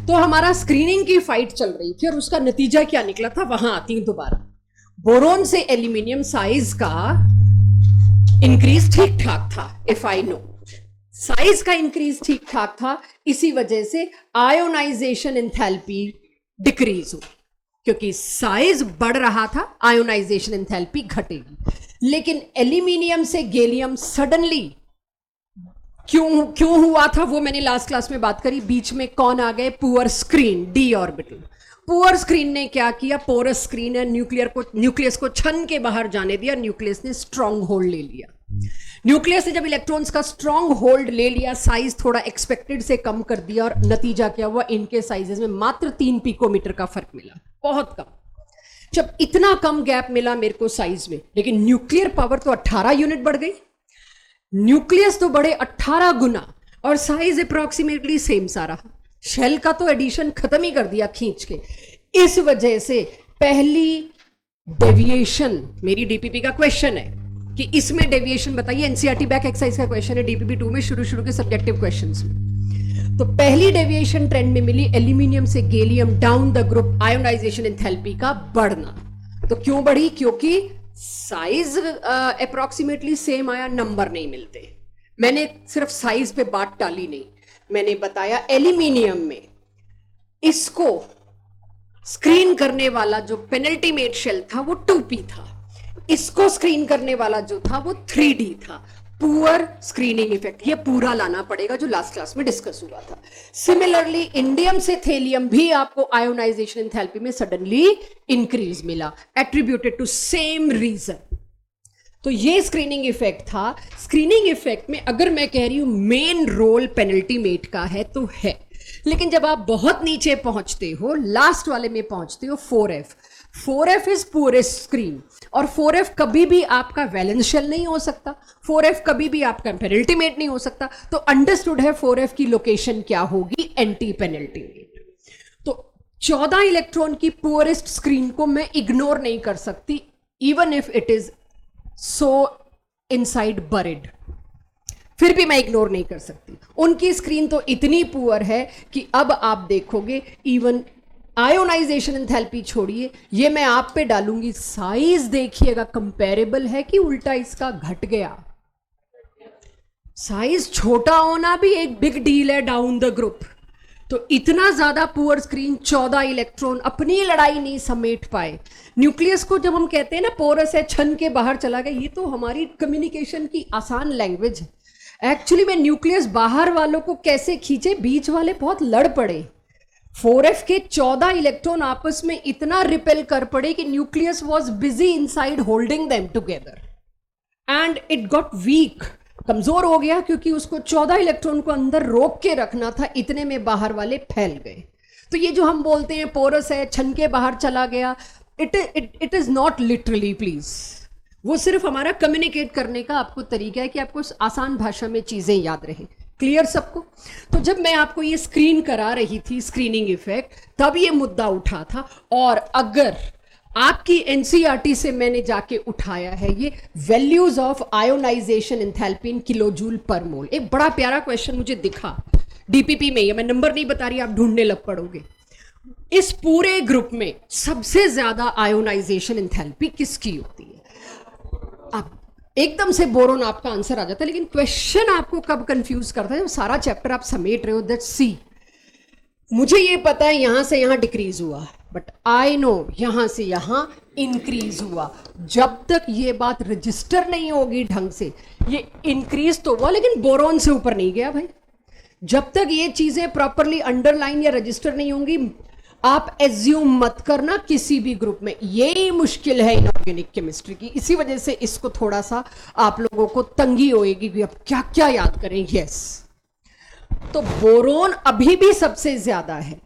तो हमारा स्क्रीनिंग की फाइट चल रही थी और उसका नतीजा क्या निकला था, वहां आती हूं दोबारा। बोरोन से एल्यूमिनियम साइज का इंक्रीज ठीक ठाक था, इफ आई नो साइज का इंक्रीज ठीक ठाक था, इसी वजह से आयोनाइजेशन एंथैल्पी डिक्रीज हो, क्योंकि साइज बढ़ रहा था, आयोनाइजेशन एंथैल्पी घटेगी। लेकिन एल्यूमिनियम से गैलियम सडनली क्यों हुआ था, वो मैंने लास्ट क्लास में बात करी। बीच में कौन आ गए, poor screen, D orbital. Poor screen ने क्या किया, पोरस स्क्रीन है, न्यूक्लियस को छन के बाहर जाने दिया, न्यूक्लियस ने स्ट्रांग होल्ड ले लिया। न्यूक्लियस ने जब इलेक्ट्रॉन्स का स्ट्रांग होल्ड ले लिया, साइज थोड़ा एक्सपेक्टेड से कम कर दिया, और नतीजा क्या हुआ, इनके साइजेस में मात्र 3 पिकोमीटर का फर्क मिला, बहुत कम। जब इतना कम गैप मिला मेरे को साइज में, लेकिन न्यूक्लियर पावर तो 18 यूनिट बढ़ गई, न्यूक्लियस तो बढ़े 18 गुना, और साइज अप्रोक्सीमेटली सेम सा रहा। शेल का तो एडिशन खत्म ही कर दिया खींच के। इस वजह से पहली डेविएशन, मेरी डीपीपी का क्वेश्चन है कि इसमें डेविएशन बताइए, एनसीईआरटी बैक एक्सरसाइज का क्वेश्चन है डीपीपी 2 में, शुरू के सब्जेक्टिव क्वेश्चंस में। तो पहली डेविएशन ट्रेंड में मिली एल्यूमिनियम से gallium down the group, ionisation enthalpy का बढ़ना। तो क्यों बढ़ी, क्योंकि साइज अप्रोक्सीमेटली सेम आया, नंबर नहीं मिलते। मैंने सिर्फ साइज पे बात टाली नहीं, मैंने बताया एल्यूमिनियम में इसको स्क्रीन करने वाला जो पेनल्टीमेट शेल था वो 2p था, इसको स्क्रीन करने वाला जो था वो 3d था। पुअर स्क्रीनिंग इफेक्ट, ये पूरा लाना पड़ेगा जो लास्ट क्लास में डिस्कस हुआ था। सिमिलरली इंडियम से थेलियम भी आपको आयोनाइजेशन एंथैल्पी में सडनली इंक्रीज मिला, एट्रीब्यूटेड टू सेम रीजन। तो ये स्क्रीनिंग इफेक्ट था। स्क्रीनिंग इफेक्ट में अगर मैं कह रही हूं मेन रोल पेनल्टीमेट का है तो है, लेकिन जब आप बहुत नीचे पहुंचते हो, लास्ट वाले में पहुंचते हो, 4f, 4f is poorest screen, और 4f कभी भी आपका वैलेंस शेल नहीं हो सकता, 4f कभी भी आपका पेनल्टीमेट नहीं हो सकता। तो अंडरस्टूड है 4f की लोकेशन क्या होगी, एंटी पेनल्टीमेट। तो 14 इलेक्ट्रॉन की पुअरेस्ट स्क्रीन को मैं इग्नोर नहीं कर सकती, even if it is so inside buried, फिर भी मैं इग्नोर नहीं कर सकती। उनकी स्क्रीन तो इतनी पुअर है कि अब आप देखोगे इवन आयोनाइजेशन एंथैल्पी छोड़िए, ये मैं आप पे डालूंगी, साइज देखिएगा कंपैरेबल है कि उल्टा इसका घट गया। साइज छोटा होना भी एक बिग डील है डाउन द ग्रुप। तो इतना ज्यादा पुअर स्क्रीन, 14 इलेक्ट्रॉन अपनी लड़ाई नहीं समेट पाए। न्यूक्लियस को जब हम कहते हैं ना पोरस है, छन के बाहर चला गया, ये तो हमारी कम्युनिकेशन की आसान लैंग्वेज है। एक्चुअली में न्यूक्लियस बाहर वालों को कैसे खींचे, बीच वाले बहुत लड़ पड़े। 4f के 14 इलेक्ट्रॉन आपस में इतना रिपेल कर पड़े कि nucleus was busy inside holding them together and it got weak, कमजोर हो गया, क्योंकि उसको 14 इलेक्ट्रॉन को अंदर रोक के रखना था, इतने में बाहर वाले फैल गए। तो ये जो हम बोलते हैं पोरस है, छन के बाहर चला गया, it is not literally please, वो सिर्फ हमारा कम्युनिकेट करने का आपको तरीका है कि आपको आसान भाषा में चीजें याद रहें। क्लियर सबको? तो जब मैं आपको ये स्क्रीन करा रही थी, स्क्रीनिंग इफेक्ट, तब ये मुद्दा उठा था। और अगर आपकी एनसीईआरटी से मैंने जाके उठाया है ये values of ionisation enthalpy in kilojoule पर मोल, एक बड़ा प्यारा क्वेश्चन मुझे दिखा डीपीपी में, ये मैं नंबर नहीं बता रही, आप ढूंढने लग पड़ोगे। इस पूरे ग्रुप में सबसे ज्यादा आयोनाइजेशन एंथैल्पी किसकी होती है? अब एकदम से बोरोन आपका आंसर आ जाता है, लेकिन क्वेश्चन आपको कब कंफ्यूज करता है, जब सारा चैप्टर आप समेट रहे हो। दैट्स सी, मुझे ये पता है यहां से यहां डिक्रीज हुआ, बट आई नो यहां से यहां इंक्रीज हुआ। जब तक ये बात रजिस्टर नहीं होगी ढंग से, ये इंक्रीज तो हुआ लेकिन बोरोन से ऊपर नहीं गया भाई। जब तक ये चीजें प्रॉपरली अंडरलाइन या रजिस्टर नहीं होंगी, आप एज्यूम मत करना किसी भी ग्रुप में। यही मुश्किल है इनऑर्गेनिक केमिस्ट्री की, इसी वजह से इसको थोड़ा सा आप लोगों को तंगी होएगी कि अब क्या क्या याद करें। यस, तो बोरोन अभी भी सबसे ज्यादा है,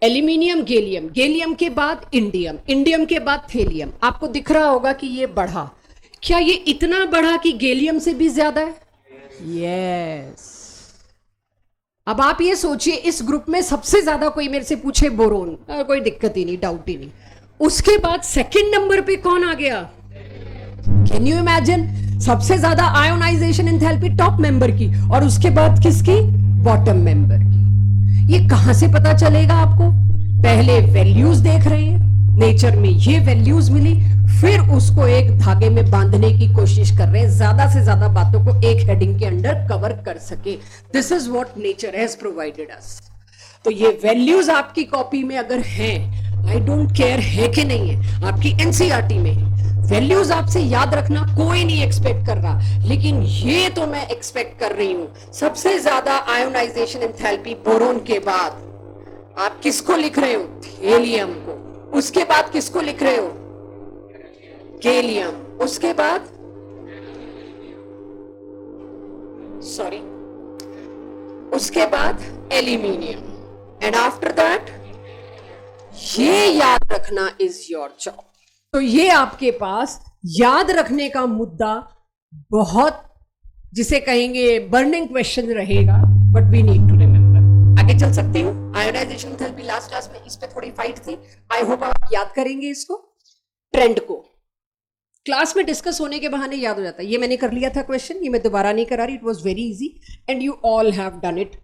एल्यूमिनियम, गैलियम, गैलियम के बाद इंडियम, इंडियम के बाद थेलियम। आपको दिख रहा होगा कि ये बढ़ा, क्या ये इतना बढ़ा कि गैलियम से भी ज्यादा है? यस। अब आप ये सोचिए, इस ग्रुप में सबसे ज्यादा कोई मेरे से पूछे बोरोन, कोई दिक्कत ही नहीं, डाउट ही नहीं। उसके बाद सेकंड नंबर पे कौन आ गया? Can you imagine? सबसे ज्यादा आयोनाइजेशन एंथैल्पी टॉप मेंबर की, और उसके बाद किसकी? बॉटम मेंबर की। ये कहां से पता चलेगा आपको? पहले वैल्यूज देख रहे हैं, नेचर में ये वैल्यूज मिली, फिर उसको एक धागे में बांधने की कोशिश कर रहे हैं, ज्यादा से ज्यादा बातों को एक हेडिंग के अंडर कवर कर सके। This is what nature has provided अस। तो ये वैल्यूज आपकी कॉपी में अगर हैं, आई डोंट केयर है कि नहीं है, आपकी एनसीईआरटी में है, वैल्यूज आपसे याद रखना कोई नहीं एक्सपेक्ट कर रहा, लेकिन ये तो मैं एक्सपेक्ट कर रही हूं। सबसे ज्यादा आयोनाइजेशन एंथैल्पी बोरोन के बाद आप किसको लिख रहे हो? हेलियम को। उसके बाद किसको लिख रहे हो? गैलियम। उसके बाद सॉरी, उसके बाद एल्यूमिनियम, एंड आफ्टर दैट ये याद रखना इज योर जॉब। तो ये आपके पास याद रखने का मुद्दा बहुत, जिसे कहेंगे बर्निंग क्वेश्चन रहेगा, but we need to remember. आगे चल सकती हूँ। आयोनाइजेशन थेरेपी लास्ट क्लास में इस पे थोड़ी फाइट थी, आई होप आप याद करेंगे इसको, ट्रेंड को। क्लास में डिस्कस होने के बहाने याद हो जाता है। ये मैंने कर लिया था क्वेश्चन, ये मैं दोबारा नहीं करा रही, it was very easy and you all have done it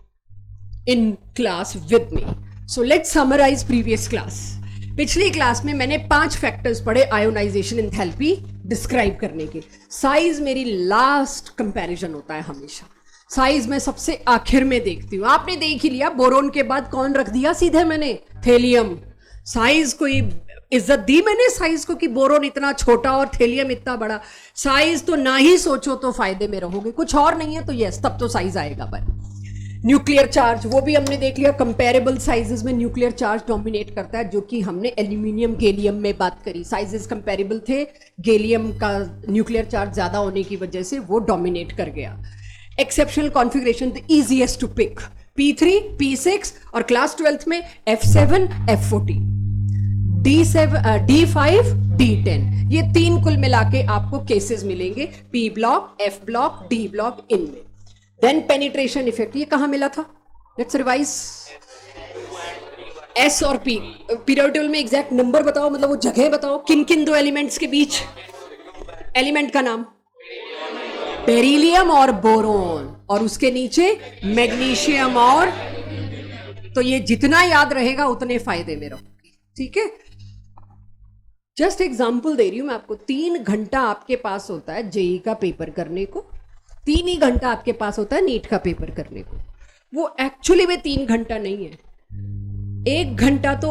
in class with me. So let's summarise previous class. पिछली क्लास में मैंने 5 फैक्टर्स पढ़े आयोनाइजेशन एंथैल्पी डिस्क्राइब करने के। साइज मेरी लास्ट कंपैरिजन होता है हमेशा, साइज मैं सबसे आखिर में देखती हूं। आपने देख ही लिया, बोरोन के बाद कौन रख दिया सीधे मैंने? थेलियम। साइज कोई इज्जत दी मैंने साइज को कि बोरोन इतना छोटा और थेलियम इतना बड़ा? साइज तो ना ही सोचो तो फायदे में रहोगे, कुछ और नहीं है तो यस, तब तो साइज आएगा। पर न्यूक्लियर चार्ज, वो भी हमने देख लिया, कंपेरेबल साइजेस में न्यूक्लियर चार्ज डोमिनेट करता है, जो कि हमने एल्यूमिनियम गैलियम में बात करी। साइजेस कंपेरेबल थे, गैलियम का न्यूक्लियर चार्ज ज्यादा होने की वजह से वो डोमिनेट कर गया। Exceptional configuration, the easiest to pick, P3, P6 और क्लास 12th में F7, F14, D5, D10, ये 3 कुल मिला के आपको केसेस मिलेंगे, P block, F block, D block इनमें। देन पेनिट्रेशन इफेक्ट, ये कहां मिला था? Let's revise. S और P, पीरियोडिक टेबल में एग्जैक्ट नंबर बताओ, मतलब वो जगह बताओ, किन किन 2 एलिमेंट्स के बीच? एलिमेंट का नाम? बेरिलियम और बोरोन, और उसके नीचे मैग्नीशियम और, तो ये जितना याद रहेगा उतने फायदे में रहोगे, ठीक है। जस्ट एग्जांपल दे रही हूं मैं आपको। 3 घंटा आपके पास होता है जेई का पेपर करने को, 3 ही घंटा आपके पास होता है नीट का पेपर करने को। वो एक्चुअली में 3 घंटा नहीं है, 1 घंटा तो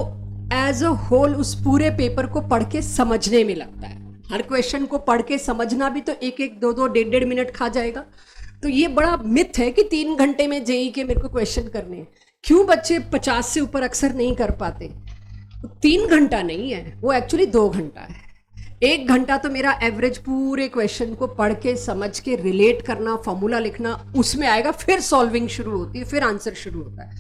एज अ होल उस पूरे पेपर को पढ़ के समझने में लगता है। हर क्वेश्चन को पढ़ के समझना भी तो 1-1, 2-2, 1.5 मिनट खा जाएगा। तो ये बड़ा मिथ है कि 3 घंटे में जेई के मेरे को क्वेश्चन करने हैं। क्यों बच्चे 50 से ऊपर अक्सर नहीं कर पाते? 3 घंटा नहीं है वो, एक्चुअली 2 घंटा है। 1 घंटा तो मेरा एवरेज पूरे क्वेश्चन को पढ़ के समझ के रिलेट करना, फॉर्मूला लिखना, उसमें आएगा, फिर सॉल्विंग शुरू होती है, फिर आंसर शुरू होता है।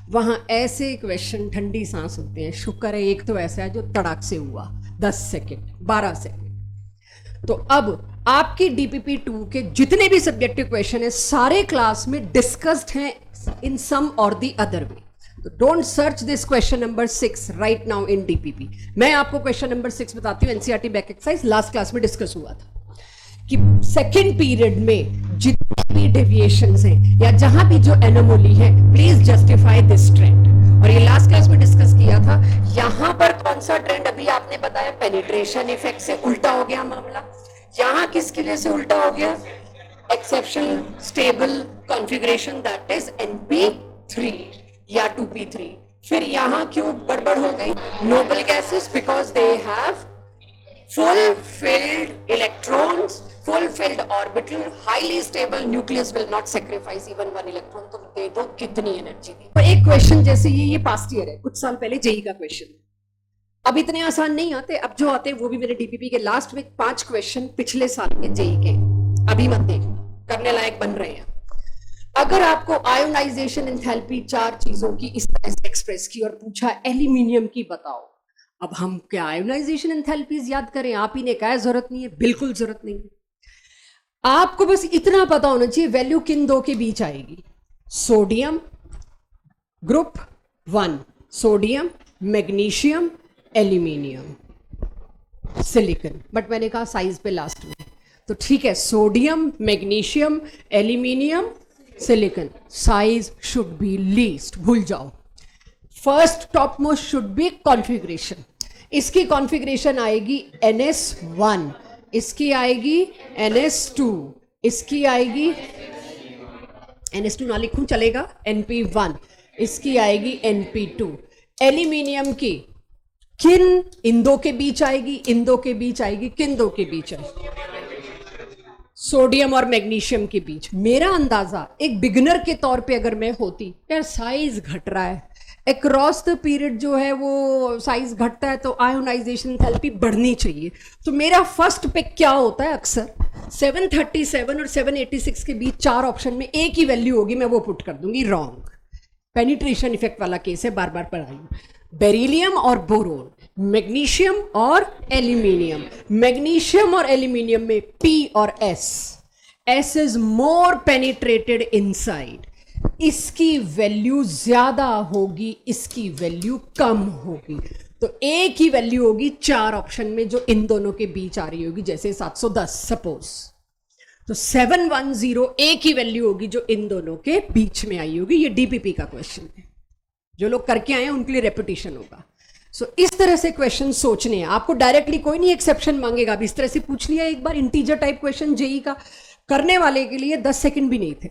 वहां ऐसे क्वेश्चन ठंडी सांस होते हैं। शुक्र है एक तो ऐसा है जो तड़ाक से हुआ, 10 सेकेंड, 12 सेकेंड। तो अब आपकी डीपीपी 2 के जितने भी सब्जेक्टिव क्वेश्चन है सारे क्लास में डिस्कस्ड हैं इन सम और द अदर वे। तो don't search this question number 6 right now in DPP. मैं आपको क्वेश्चन नंबर 6 बताती हूँ, NCERT back exercise, last class में डिस्कस हुआ था कि सेकेंड पीरियड में जितने भी डेविएशंस हैं या जहां भी जो एनोमली है, प्लीज जस्टिफाई दिस ट्रेंड। और ये लास्ट क्लास में डिस्कस किया था। यहां पर कौन सा ट्रेंड अभी आपने बताया? पेनिट्रेशन इफेक्ट से उल्टा हो गया मामला। यहां किसके लिए से उल्टा हो गया? Exceptional stable configuration, that is NP3 या 2p3। फिर यहां क्यों गड़बड़ हो गई? Noble gases, because they have fulfilled electrons, fulfilled orbital, highly stable nucleus will not sacrifice even 1 electron। तो दे दो कितनी एनर्जी दी। तो एक क्वेश्चन जैसे ये पास्ट ईयर है, कुछ साल पहले जेई का क्वेश्चन। अब इतने आसान नहीं आते, अब जो आते हैं वो भी मेरे डीपीपी के लास्ट में 5 क्वेश्चन पिछले साल के जेई के, अभी मत देखना, करने लायक बन रहे हैं। अगर आपको आयोनाइजेशन एंथैल्पी 4 चीजों की इस तरह से एक्सप्रेस की और पूछा एल्यूमिनियम की बताओ, अब हम क्या आयोनाइजेशन एंथैल्पीज याद करें? आप ही ने कहा जरूरत नहीं है, बिल्कुल जरूरत नहीं है। आपको बस इतना पता होना चाहिए वैल्यू किन 2 के बीच आएगी। Sodium group 1, sodium, magnesium, aluminium, silicon. But मैंने कहा साइज पे लास्ट में, तो ठीक है, sodium, magnesium, aluminium, silicon, size should be least, भूल जाओ। First top most should be configuration. इसकी कॉन्फ़िगरेशन आएगी NS1, इसकी आएगी NS2, इसकी आएगी NS2 ना लिखूं चलेगा, NP1, इसकी आएगी NP2। एल्यूमिनियम की किन इन दो के बीच आएगी, इन दो के बीच आएगी, किन दो के बीच आएगी? सोडियम और मैग्नीशियम के बीच। मेरा अंदाजा एक बिगिनर के तौर पे अगर मैं होती, यार साइज घट रहा है, अक्रॉस द पीरियड जो है वो साइज घटता है तो आयोनाइजेशन एंथैल्पी बढ़नी चाहिए। तो मेरा फर्स्ट पिक क्या होता है, अक्सर 737 और 786 के बीच 4 ऑप्शन में एक ही वैल्यू होगी, मैं वो पुट कर दूंगी। रॉन्ग, पेनिट्रेशन इफेक्ट वाला केस है, बार बार पढ़ाई। बेरिलियम और बोरोन, मैग्नीशियम और एल्यूमिनियम। मैग्नीशियम और एल्यूमिनियम में P और S is more penetrated inside. इसकी वैल्यू ज्यादा होगी, इसकी वैल्यू कम होगी। तो एक ही वैल्यू होगी 4 ऑप्शन में जो इन दोनों के बीच आ रही होगी, जैसे 710 सपोज। तो 710 एक ही वैल्यू होगी जो इन दोनों के बीच में आई होगी। ये डीपीपी का क्वेश्चन है, जो लोग करके आए हैं उनके लिए रेपिटेशन होगा। सो इस तरह से क्वेश्चन सोचने हैं आपको, डायरेक्टली कोई नहीं एक्सेप्शन मांगेगा। अब इस तरह से पूछ लिया एक बार इंटीजर टाइप क्वेश्चन जेई का, करने वाले के लिए 10 सेकंड भी नहीं थे।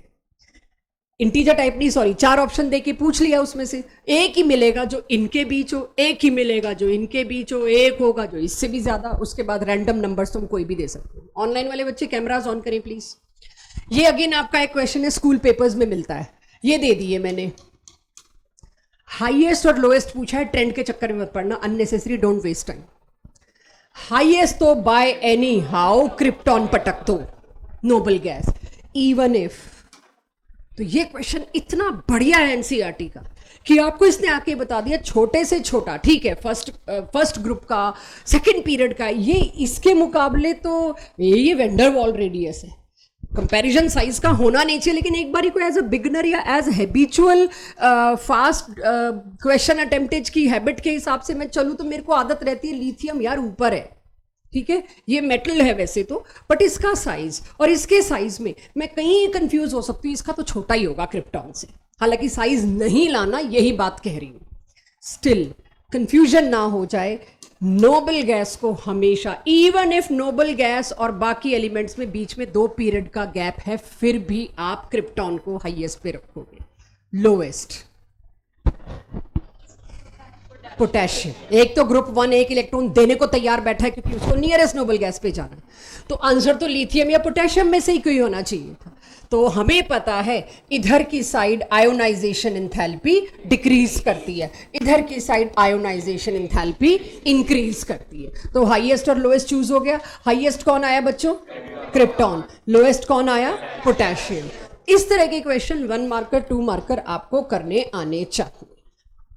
इंटीजर टाइप नहीं, सॉरी, 4 ऑप्शन देके पूछ लिया, उसमें से एक ही मिलेगा जो इनके बीच हो, एक ही मिलेगा जो इनके बीच हो, एक होगा जो इससे भी ज्यादा, उसके बाद रैंडम नंबर्स तुम कोई भी दे सकते हो। ऑनलाइन वाले बच्चे कैमराज ऑन करें प्लीज। ये अगेन आपका एक क्वेश्चन है, स्कूल पेपर्स में मिलता है, ये दे दिए मैंने। हाईएस्ट और लोएस्ट पूछा है, ट्रेंड के चक्कर में मत पड़ना, unnecessary, don't waste time. Highest तो बाय एनी हाउ क्रिप्टॉन पटक दो, नोबल गैस, इवन इफ। तो ये क्वेश्चन इतना बढ़िया है एनसीईआरटी का कि आपको इसने आके बता दिया छोटे से छोटा, ठीक है, फर्स्ट ग्रुप का, सेकंड पीरियड का, ये इसके मुकाबले तो ये वेंडर वॉल रेडियस है। कंपैरिजन साइज का होना नहीं चाहिए, लेकिन एक बार को एज अ बिगनर या एज हैबिचुअल फास्ट क्वेश्चन अटेम्प्टेज की हैबिट के हिसाब से मैं चलूँ तो मेरे को आदत रहती है लिथियम यार ऊपर है, ठीक है, ये मेटल है वैसे तो, बट इसका साइज और इसके साइज में मैं कहीं कंफ्यूज हो सकती हूँ, इसका तो छोटा ही होगा क्रिप्टॉन से। हालांकि साइज नहीं लाना, यही बात कह रही हूँ। स्टिल कंफ्यूजन ना हो जाए, नोबल गैस को हमेशा, इवन इफ नोबल गैस और बाकी एलिमेंट्स में बीच में 2 पीरियड का गैप है, फिर भी आप क्रिप्टॉन को हाईएस्ट पे रखोगे। लोएस्ट पोटेशियम, एक तो ग्रुप 1 एक इलेक्ट्रॉन देने को तैयार बैठा है क्योंकि उसको नियरेस्ट नोबल गैस पे जाना है, तो आंसर तो लिथियम या पोटेशियम में से ही कोई होना चाहिए था। तो हमें पता है इधर की साइड आयोनाइजेशन एंथैल्पी डिक्रीज करती है, इधर की साइड आयोनाइजेशन एंथैल्पी इंक्रीज करती है। तो हाईएस्ट और लोएस्ट चूज हो गया। हाईएस्ट कौन आया बच्चों? क्रिप्टॉन। लोएस्ट कौन आया? पोटेशियम। इस तरह के क्वेश्चन 1 मार्कर 2 मार्कर आपको करने आने चाहिए।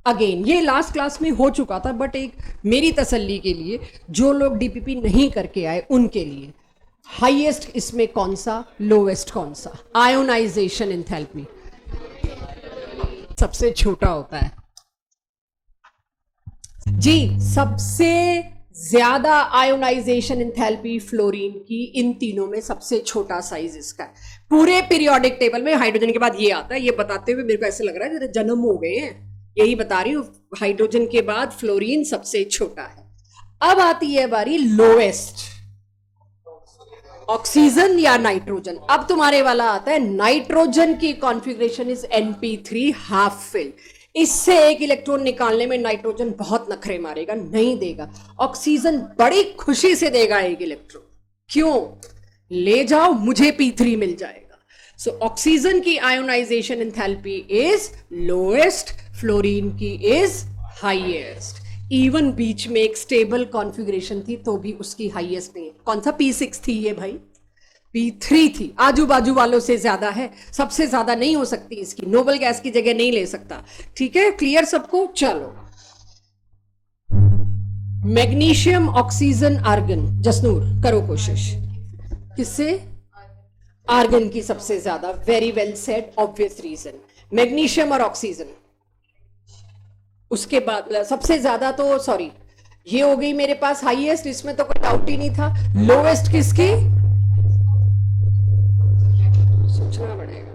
अगेन ये लास्ट क्लास में हो चुका था, बट एक मेरी तसल्ली के लिए, जो लोग डीपीपी नहीं करके आए उनके लिए, हाईएस्ट इसमें कौन सा, लोएस्ट कौन सा? आयोनाइजेशन एंथैल्पी सबसे छोटा होता है जी। सबसे ज्यादा आयोनाइजेशन एंथैल्पी फ्लोरीन की, इन तीनों में सबसे छोटा साइज इसका है। पूरे पीरियोडिक टेबल में हाइड्रोजन के बाद ये आता है। ये बताते हुए मेरे को ऐसे लग रहा है जैसे जन्म हो गए हैं, यही बता रही हूं। हाइड्रोजन के बाद फ्लोरीन सबसे छोटा है। अब आती है बारी लोएस्ट, ऑक्सीजन या नाइट्रोजन। अब तुम्हारे वाला आता है नाइट्रोजन की configuration is NP3 half fill. इससे एक इलेक्ट्रॉन निकालने में नाइट्रोजन बहुत नखरे मारेगा, नहीं देगा। ऑक्सीजन बड़ी खुशी से देगा एक इलेक्ट्रॉन, क्यों? ले जाओ, मुझे P3 मिल जाएगा। सो ऑक्सीजन की ionisation enthalpy is lowest, fluorine की इज हाईएस्ट। इवन बीच में एक स्टेबल कॉन्फ़िगरेशन थी तो भी उसकी हाईएस्ट नहीं है। कौन सा? P6 थी ये भाई, P3 थी। आजू बाजू वालों से ज्यादा है, सबसे ज्यादा नहीं हो सकती इसकी, नोबल गैस की जगह नहीं ले सकता। ठीक है, क्लियर सबको? चलो, मैग्नीशियम, ऑक्सीजन, आर्गन। जसनूर करो कोशिश। किससे? आर्गन की सबसे ज्यादा। Very well said, obvious reason. Magnesium और ऑक्सीजन। उसके बाद सबसे ज्यादा तो, सॉरी, ये हो गई मेरे पास हाईएस्ट, इसमें तो कोई डाउट ही नहीं था। लोएस्ट किसकी? सोचना पड़ेगा।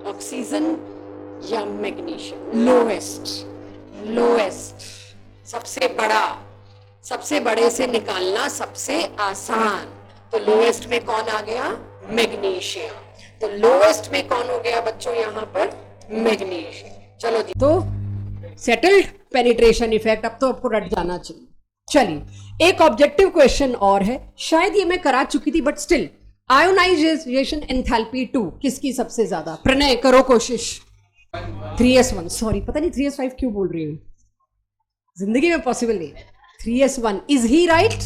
ऑक्सीजन या मैग्नीशियम? लोएस्ट, लोएस्ट सबसे बड़ा, सबसे बड़े से निकालना सबसे आसान, तो लोएस्ट में कौन आ गया? मैग्नीशियम। तो लोएस्ट में कौन हो गया बच्चों यहां पर? मैग्नीशियम। चलो जी, तो सेटल्ड पेनिट्रेशन इफेक्ट, अब तो आपको रट जाना चाहिए। चलिए एक ऑब्जेक्टिव क्वेश्चन और है, शायद ये मैं करा चुकी थी बट स्टिल, आयोनाइजेशन एंथैल्पी 2 किसकी सबसे ज्यादा? प्रणय करो कोशिश। 3s1, सॉरी पता नहीं 3s5 क्यों बोल रही हूं, जिंदगी में पॉसिबल नहीं। 3s1 is he right?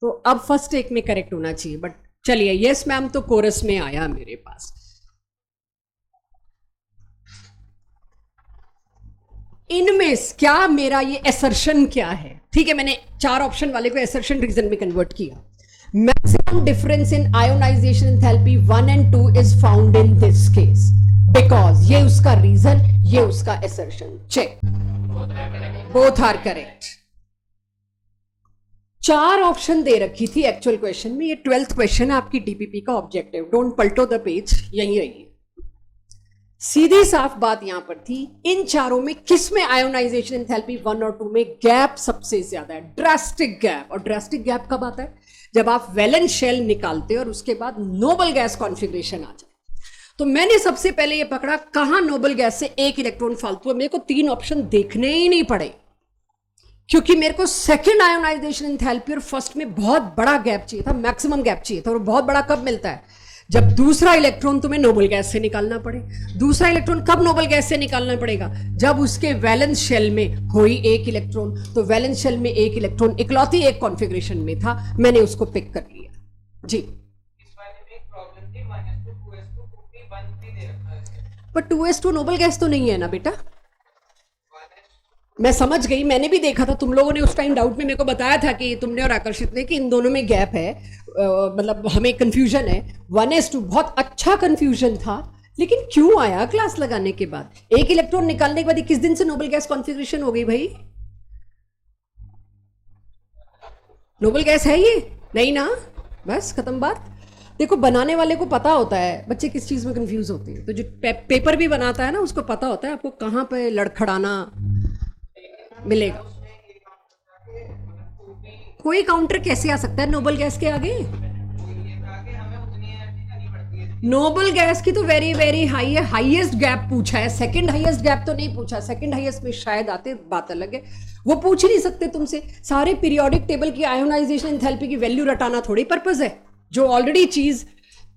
तो अब फर्स्ट टेक में करेक्ट होना चाहिए, बट चलिए यस मैम तो कोरस में आया मेरे पास। इनमें क्या मेरा ये एसर्शन क्या है? ठीक है, मैंने 4 ऑप्शन वाले को एसर्शन रीजन में कन्वर्ट किया। Maximum difference in ionisation enthalpy 1 and 2 is found in this case because, ये उसका रीजन, ये उसका assertion. Check, both are correct. 4 option दे रखी थी एक्चुअल क्वेश्चन में, ये 12th क्वेश्चन है आपकी डीपीपी का ऑब्जेक्टिव। डोंट पलटो द पेज, यहीं रहिए। सीधी साफ बात यहां पर थी, इन चारों में किस में आयोनाइजेशन एंथैल्पी 1 और 2 में गैप सबसे ज्यादा है? Drastic gap. और ड्रास्टिक गैप कब आता है? जब आप वैलेंस शेल निकालते और उसके बाद नोबल गैस कॉन्फ़िगरेशन आ जाए। तो मैंने सबसे पहले ये पकड़ा कहां नोबल गैस से एक इलेक्ट्रॉन फालतू है, मेरे को 3 ऑप्शन देखने ही नहीं पड़े, क्योंकि मेरे को सेकंड आयोनाइजेशन एंथैल्पी और फर्स्ट में बहुत बड़ा गैप चाहिए था, मैक्सिमम गैप चाहिए था। और बहुत बड़ा कब मिलता है? जब दूसरा इलेक्ट्रॉन तुम्हें नोबल गैस से निकालना पड़े। दूसरा इलेक्ट्रॉन कब नोबल गैस से निकालना पड़ेगा? जब उसके वैलेंस शेल में हो ही एक इलेक्ट्रॉन। तो वैलेंस शेल में एक इलेक्ट्रॉन इकलौती एक कॉन्फ़िगरेशन में था, मैंने उसको पिक कर लिया जी। पर 2s2 नोबल गैस तो नहीं है ना बेटा? मैं समझ गई, मैंने भी देखा था, तुम लोगों ने उस टाइम डाउट में मेरे को बताया था कि तुमने और आकर्षित ने कि इन दोनों में गैप है, मतलब हमें कंफ्यूजन है। 1s2 बहुत अच्छा कंफ्यूजन था, लेकिन क्यों आया क्लास लगाने के बाद? एक इलेक्ट्रॉन निकालने के बाद 21 दिन से नोबल गैस कॉन्फ़िगरेशन हो गई भाई। नोबल गैस है ये नहीं ना, बस खत्म बात। देखो बनाने वाले को पता होता है बच्चे किस चीज में कंफ्यूज होते हैं, तो जो पेपर भी बनाता है ना उसको पता होता है आपको कहां पे लड़खड़ाना मिलेगा। कोई काउंटर कैसे आ सकता है नोबल गैस के आगे? नोबल गैस की तो वेरी वेरी हाई है, हाईएस्ट गैप पूछा है, सेकंड हाईएस्ट गैप तो नहीं पूछा। सेकंड हाईएस्ट में शायद आते, बात अलग है, वो पूछ ही नहीं सकते तुमसे। सारे पीरियोडिक टेबल की आयोनाइजेशन एंथैल्पी की वैल्यू रटाना थोड़ी पर्पस है, जो ऑलरेडी चीज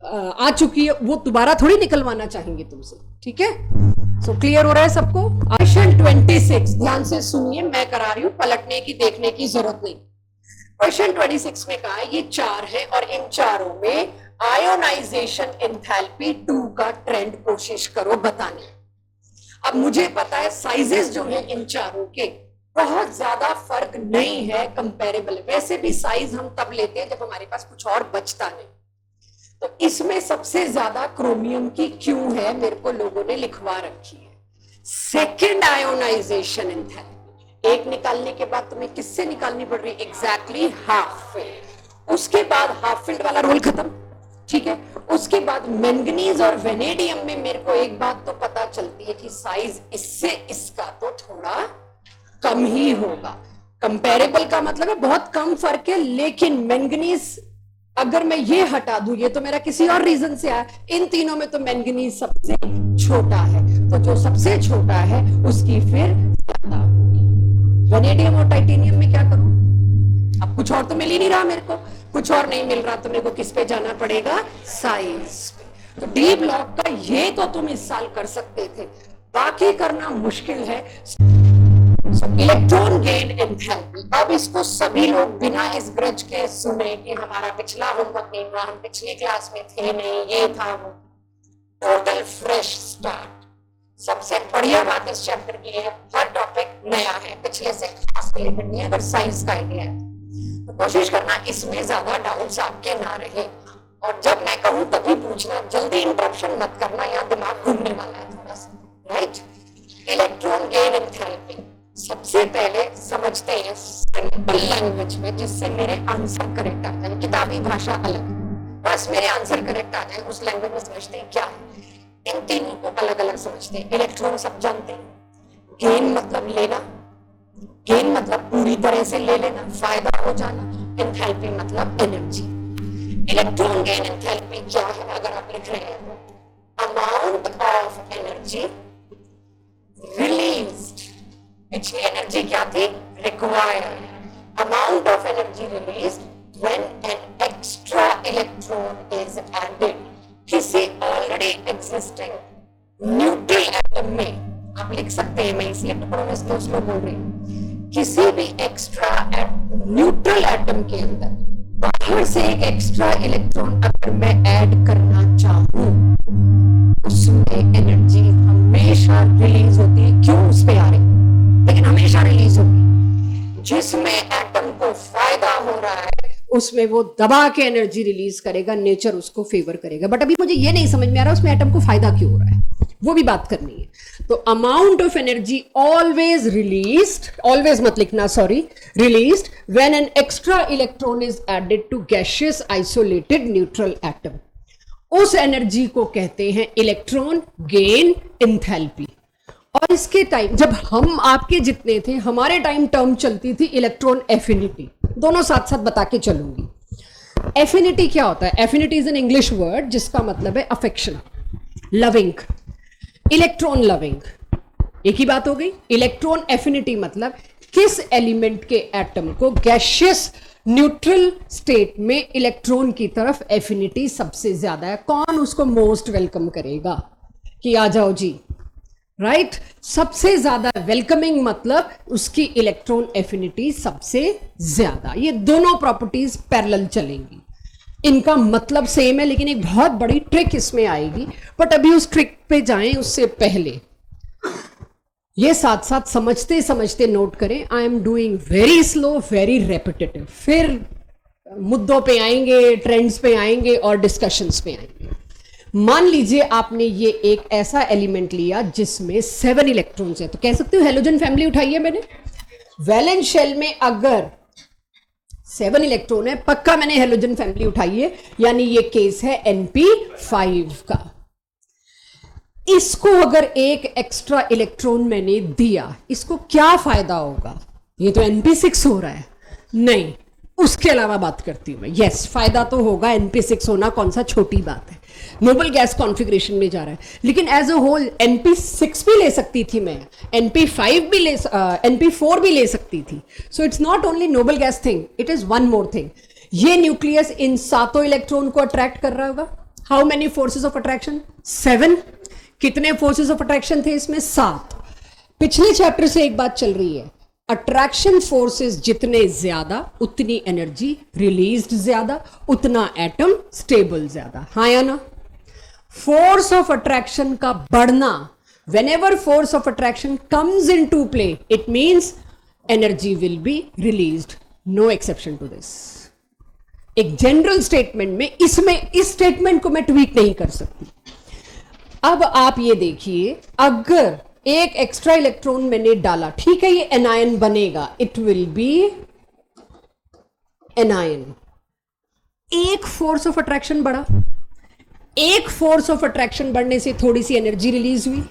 आ चुकी है वो दोबारा थोड़ी निकलवाना चाहेंगे तुमसे। ठीक है, सो क्लियर हो रहा है सबको? क्वेश्चन 26 ध्यान से सुनिए, मैं करा रही हूं, पलटने की देखने की जरूरत नहीं। क्वेश्चन 26 में कहा है ये 4 है और इन चारों में आयोनाइजेशन एंथैल्पी 2 का ट्रेंड कोशिश करो बताने। अब मुझे पता है साइजेस जो है इन चारों के बहुत ज्यादा फर्क नहीं है, कंपेरेबल। वैसे भी साइज हम तब लेते हैं जब हमारे पास कुछ और बचता नहीं। तो इसमें सबसे ज्यादा क्रोमियम की क्यों है मेरे को लोगों ने लिखवा रखी है। सेकेंड आयोनाइजेशन एंथैल्पी, एक निकालने के बाद तुम्हें किससे निकालनी पड़ रही है? Exactly half field. उसके बाद हाफ फील्ड वाला रोल खत्म, ठीक है। उसके बाद मैंगनीज और वेनेडियम में मेरे को एक बात तो पता चलती है कि साइज इससे इसका तो थोड़ा कम ही होगा। कंपेरेबल का मतलब है बहुत कम फर्क है, लेकिन मैंगनीज अगर मैं ये हटा दूं, ये तो मेरा किसी और रीजन से आया, इन तीनों में तो मैंगनीज सबसे छोटा है, तो जो सबसे छोटा है उसकी फिर ज्यादा होगी। वेनेडियम और टाइटेनियम में क्या करूं? अब कुछ और तो मिल ही नहीं रहा मेरे को, कुछ और नहीं मिल रहा तो मेरे को किस पे जाना पड़ेगा? साइज पे। तो डी ब्लॉक का ये तो तुम इस साल कर सकते थे, बाकी करना मुश्किल है। इलेक्ट्रॉन गेन एंथैल्पी, अब इसको सभी लोग बिना इस ग्रज के सुने कि हमारा पिछला होमवर्क नहीं हुआ, हम पिछली क्लास में थे नहीं, ये था वो। Total fresh start. सबसे बढ़िया बात इस चैप्टर की है, हर टॉपिक नया है, पिछले से क्लास रिलेटेड नहीं है। अगर साइंस का आइडिया है तो कोशिश करना इसमें ज्यादा डाउट्स आपके ना रहे, और जब मैं कहूं तभी पूछना, जल्दी इंटरप्शन मत करना, यहाँ दिमाग घूमने वाला है थोड़ा सा, राइट। इलेक्ट्रॉन गेन एंथैल्पी सबसे पहले समझते हैं सिंपल लैंग्वेज में, जिससे मेरे आंसर करेक्ट आ जाए। किताबी भाषा अलग, बस मेरे आंसर करेक्ट आ जाए उस लैंग्वेज में समझते हैं क्या है। इन तीनों को अलग अलग समझते हैं। इलेक्ट्रॉन सब जानते हैं, गेन मतलब लेना, गेन मतलब पूरी तरह से ले लेना, फायदा हो जाना, एंथैल्पी मतलब एनर्जी। इलेक्ट्रॉन गेन एंथैल्पी क्या है अगर आप लिख रहे हैं तो अमाउंट ऑफ एनर्जी रिलीज्ड, पिछली एनर्जी क्या थी, required, amount of energy released when an extra electron is added, किसी ऑलरेडी एग्जिस्टिंग न्यूट्रल एटम में। आप लिख सकते हैं, मैं इसलिए तो उसमें बोल रही हूँ, किसी भी एक्स्ट्रा न्यूट्रल एटम के अंदर बाहर से एक एक्स्ट्रा इलेक्ट्रॉन अगर मैं ऐड करना चाहूं, उसमें एनर्जी हमेशा रिलीज होती है। क्यों उस पे आ रही, लेकिन हमेशा रिलीज होगी। जिसमें एटम को फायदा हो रहा है उसमें वो दबा के एनर्जी रिलीज करेगा, नेचर उसको फेवर करेगा। बट अभी मुझे ये नहीं समझ में आ रहा उसमें एटम को फायदा क्यों हो रहा है, वो भी बात करनी है। तो amount of energy always released, always मत लिखना, sorry, released when an extra electron is added to gaseous isolated neutral atom. उस एनर्जी को कहते हैं इलेक्ट्रॉन गेन एंथैल्पी। और इसके टाइम जब हम आपके जितने थे, हमारे टाइम टर्म चलती थी इलेक्ट्रॉन एफिनिटी। दोनों साथ साथ बता के चलूंगी। एफिनिटी क्या होता है? Affinity is an English word जिसका मतलब है अफेक्शन, लविंग, इलेक्ट्रॉन लविंग, एक ही बात हो गई। इलेक्ट्रॉन एफिनिटी मतलब किस एलिमेंट के एटम को गैसियस न्यूट्रल स्टेट में इलेक्ट्रॉन की तरफ एफिनिटी सबसे ज्यादा है, कौन उसको मोस्ट वेलकम करेगा कि आ जाओ जी, राइट सबसे ज्यादा वेलकमिंग मतलब उसकी इलेक्ट्रॉन एफिनिटी सबसे ज्यादा। ये दोनों प्रॉपर्टीज पैरेलल चलेंगी, इनका मतलब सेम है, लेकिन एक बहुत बड़ी ट्रिक इसमें आएगी। बट अभी उस ट्रिक पे जाएं उससे पहले ये साथ साथ समझते समझते नोट करें। I am doing very slow, very repetitive, फिर मुद्दों पे आएंगे, ट्रेंड्स पे आएंगे और डिस्कशंस पे आएंगे। मान लीजिए आपने ये एक ऐसा एलिमेंट लिया जिसमें 7 इलेक्ट्रॉन्स हैं, तो कह सकते हो हेलोजन फैमिली उठाई है मैंने। वैलेंस शेल में अगर 7 इलेक्ट्रॉन है, पक्का मैंने हेलोजन फैमिली उठाई है, यानी ये केस है NP5 का। इसको अगर एक एक्स्ट्रा इलेक्ट्रॉन मैंने दिया, इसको क्या फायदा होगा? ये तो NP6 हो रहा है, नहीं, उसके अलावा बात करती हूं मैं। यस, फायदा तो होगा, NP6 होना कौन सा छोटी बात है, नोबल गैस कॉन्फ़िगरेशन में जा रहा है। लेकिन एज अ होल NP6 भी ले सकती थी मैं, NP5 भी ले, NP4 भी ले सकती थी। So it's not only noble gas thing, it is one more thing. ये न्यूक्लियस इन 7 इलेक्ट्रॉन को अट्रैक्ट कर रहा होगा। How many forces of attraction? 7। कितने फोर्सेस ऑफ अट्रैक्शन थे इसमें? 7। पिछले चैप्टर से एक बात चल रही है, अट्रैक्शन फोर्सेस जितने ज्यादा उतनी एनर्जी रिलीज्ड ज्यादा, उतना एटम स्टेबल ज्यादा, हाँ या ना? फोर्स ऑफ अट्रैक्शन का बढ़ना, whenever force of attraction comes into play, it means energy will be released, no exception to this। एक जनरल स्टेटमेंट में, इसमें इस स्टेटमेंट को मैं ट्वीट नहीं कर सकती। अब आप ये देखिए, अगर एक एक्स्ट्रा इलेक्ट्रॉन मैंने डाला, ठीक है, ये एनायन बनेगा, इट विल बी एनायन। एक फोर्स ऑफ अट्रैक्शन बढ़ा, एक फोर्स ऑफ अट्रैक्शन बढ़ने से थोड़ी सी एनर्जी रिलीज हुई,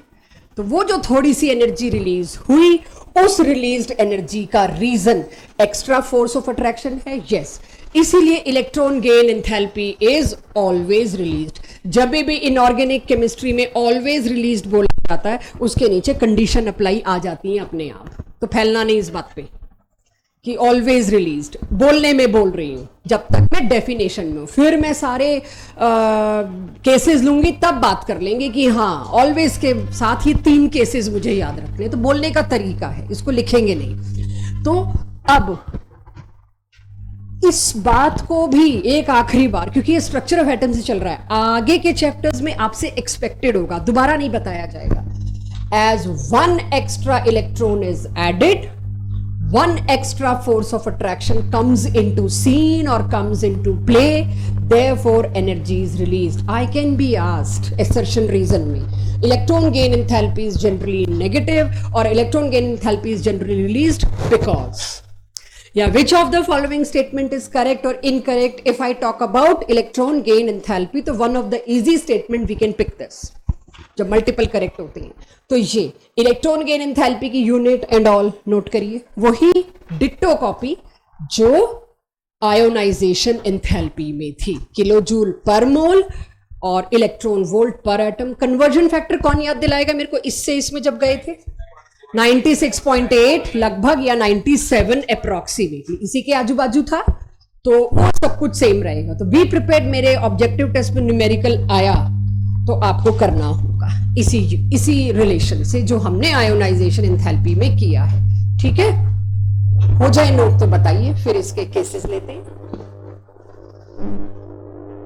तो वो जो थोड़ी सी एनर्जी रिलीज हुई, उस रिलीज्ड एनर्जी का reason extra force of attraction है। यस, इसीलिए electron gain enthalpy is always released. जब भी इनऑर्गेनिक केमिस्ट्री में ऑलवेज रिलीज्ड बोला जाता है, उसके नीचे कंडीशन अप्लाई आ जाती है अपने आप, तो फैलना नहीं इस बात पे कि ऑलवेज रिलीज्ड। बोलने में बोल रही हूं, जब तक मैं डेफिनेशन में हूं, फिर मैं सारे केसेस लूंगी, तब बात कर लेंगे कि हाँ ऑलवेज के साथ ही 3 केसेस मुझे याद रखने, तो बोलने का तरीका है, इसको लिखेंगे नहीं। तो अब इस बात को भी एक आखिरी बार, क्योंकि ये स्ट्रक्चर ऑफ एटम से चल रहा है, आगे के चैप्टर्स में आपसे एक्सपेक्टेड होगा, दोबारा नहीं बताया जाएगा। As 1 extra electron is added, 1 extra force of attraction comes into scene or comes into play, therefore energy is released. I can be asked assertion reason में, electron gain enthalpy is generally negative or electron gain enthalpy is generally released because, yeah, which of the following statement is correct or incorrect? If I talk about electron gain enthalpy, तो one of the easy statement we can pick this. जब multiple correct होते हैं। तो ये electron gain enthalpy की unit and all note करिए, वही ditto copy जो आयोनाइजेशन एंथैल्पी में थी, किलो जूल पर मोल और इलेक्ट्रॉन वोल्ट पर एटम। कन्वर्जन फैक्टर कौन याद दिलाएगा मेरे को इससे इसमें जब गए थे? 96.8 लगभग या 97 अप्रोक्सीमेटली, इसी के आजू बाजू था, तो वो सब कुछ सेम रहेगा। तो बी प्रिपेयर्ड, मेरे ऑब्जेक्टिव टेस्ट में न्यूमेरिकल आया तो आपको करना होगा इसी रिलेशन से जो हमने आयोनाइजेशन एंथैल्पी में किया है। ठीक है, हो जाए नोट तो बताइए, फिर इसके केसेस लेते हैं।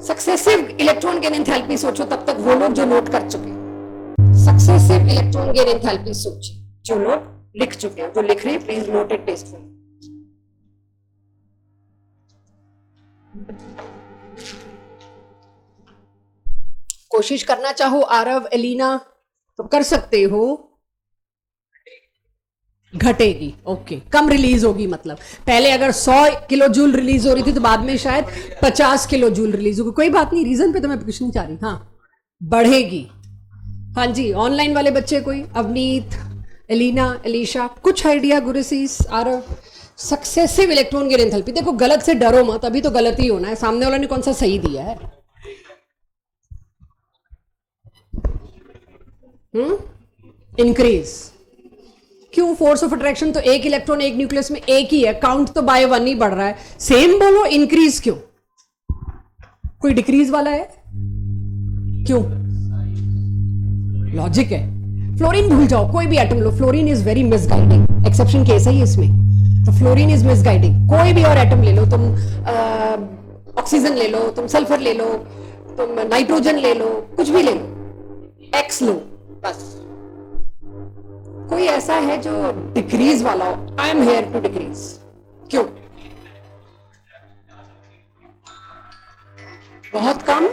सक्सेसिव इलेक्ट्रॉन गेन एंथैल्पी सोचो तब तक वो लोग जो नोट कर चुके हैं। सक्सेसिव इलेक्ट्रॉन गेन एंथैल्पी सोचिए जो लोग लिख चुके हैं, जो लिख रहे हैं प्लीज नोट इट टेस्टफुली। कोशिश करना चाहो आरव, एलिना तो कर सकते हो। घटेगी, ओके, कम रिलीज होगी। मतलब पहले अगर 100 किलो जूल रिलीज हो रही थी तो बाद में शायद 50 किलो जूल रिलीज होगी। कोई बात नहीं, रीजन पे तो मैं पूछना चाह रही। हाँ, बढ़ेगी। हाँ जी, ऑनलाइन वाले बच्चे कोई, अवनीत, एलिना, एलिशा, कुछ idea? Gurusis, Aarav, successive electron gain enthalpy. देखो गलत से डरो मत, अभी तो गलत ही होना है, सामने वाला ने कौन सा सही दिया है। इंक्रीज क्यों? फोर्स ऑफ अट्रैक्शन तो एक इलेक्ट्रॉन एक न्यूक्लियस में एक ही है, काउंट तो बाय 1 ही बढ़ रहा है। सेम बोलो, इंक्रीज क्यों? कोई डिक्रीज वाला है क्यों? लॉजिक है। फ्लोरीन भूल जाओ, कोई भी atom low, fluorine is very misguiding, exception case है इसमें। तो फ्लोरीन इज मिसगाइडिंग। कोई भी और एटम ले लो, तुम ऑक्सीजन ले लो, तुम सल्फर ले लो, तुम नाइट्रोजन ले लो, कुछ भी ले लो, एक्स लो, बस। कोई ऐसा है जो डिक्रीज वाला हो? I am here to decrease. क्यों? बहुत कम,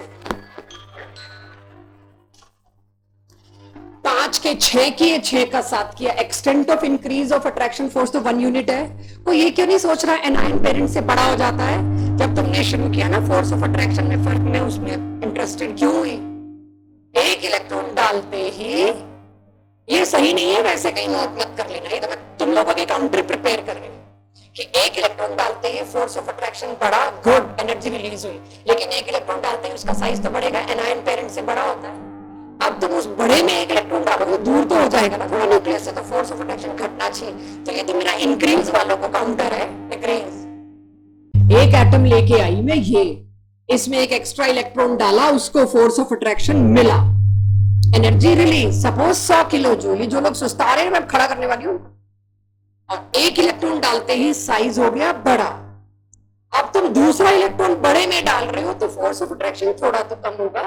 5 के 6 किए, 6 का 7 किया। Extent of increase of attraction force तो 1 यूनिट है। कोई ये क्यों नहीं सोच रहा एनायन पेरेंट से बड़ा हो जाता है? जब तुमने शुरू किया ना फोर्स ऑफ अट्रैक्शन में फर्क में, उसमें इंटरेस्टेड क्यों हुई? एक इलेक्ट्रॉन डालते ही, ये सही नहीं है वैसे, कहीं नोट मत कर लेना, ये तो मैं तुम लोगों के काउंटर प्रिपेयर कर रही हूँ कि एक इलेक्ट्रॉन डालते ही फोर्स ऑफ अट्रैक्शन बढ़ा, गुड, एनर्जी रिलीज हुई। लेकिन एक इलेक्ट्रॉन डालते ही उसका साइज तो बढ़ेगा, एनायन पेरेंट से बड़ा होता है। अब तुम उस बड़े में एक इलेक्ट्रॉन डालोगे, दूर तो हो जाएगा ना थोड़ा न्यूक्लियस से, तो फोर्स ऑफ अट्रैक्शन घटना चाहिए। तो ये तो मेरा इंक्रीज वालों को काउंटर है, डिक्रीज। एक एटम लेके आई मैं ये, इसमें एक एक्स्ट्रा इलेक्ट्रॉन डाला, उसको फोर्स ऑफ अट्रैक्शन मिला, energy release suppose 100 kilo joule. जो लोग सुस्ता रहे हैं मैं खड़ा करने वाली हूं। और एक इलेक्ट्रॉन डालते ही साइज हो गया बड़ा। अब तुम दूसरा इलेक्ट्रॉन बड़े में डाल रहे हो तो फोर्स ऑफ अट्रैक्शन थोड़ा तो कम होगा।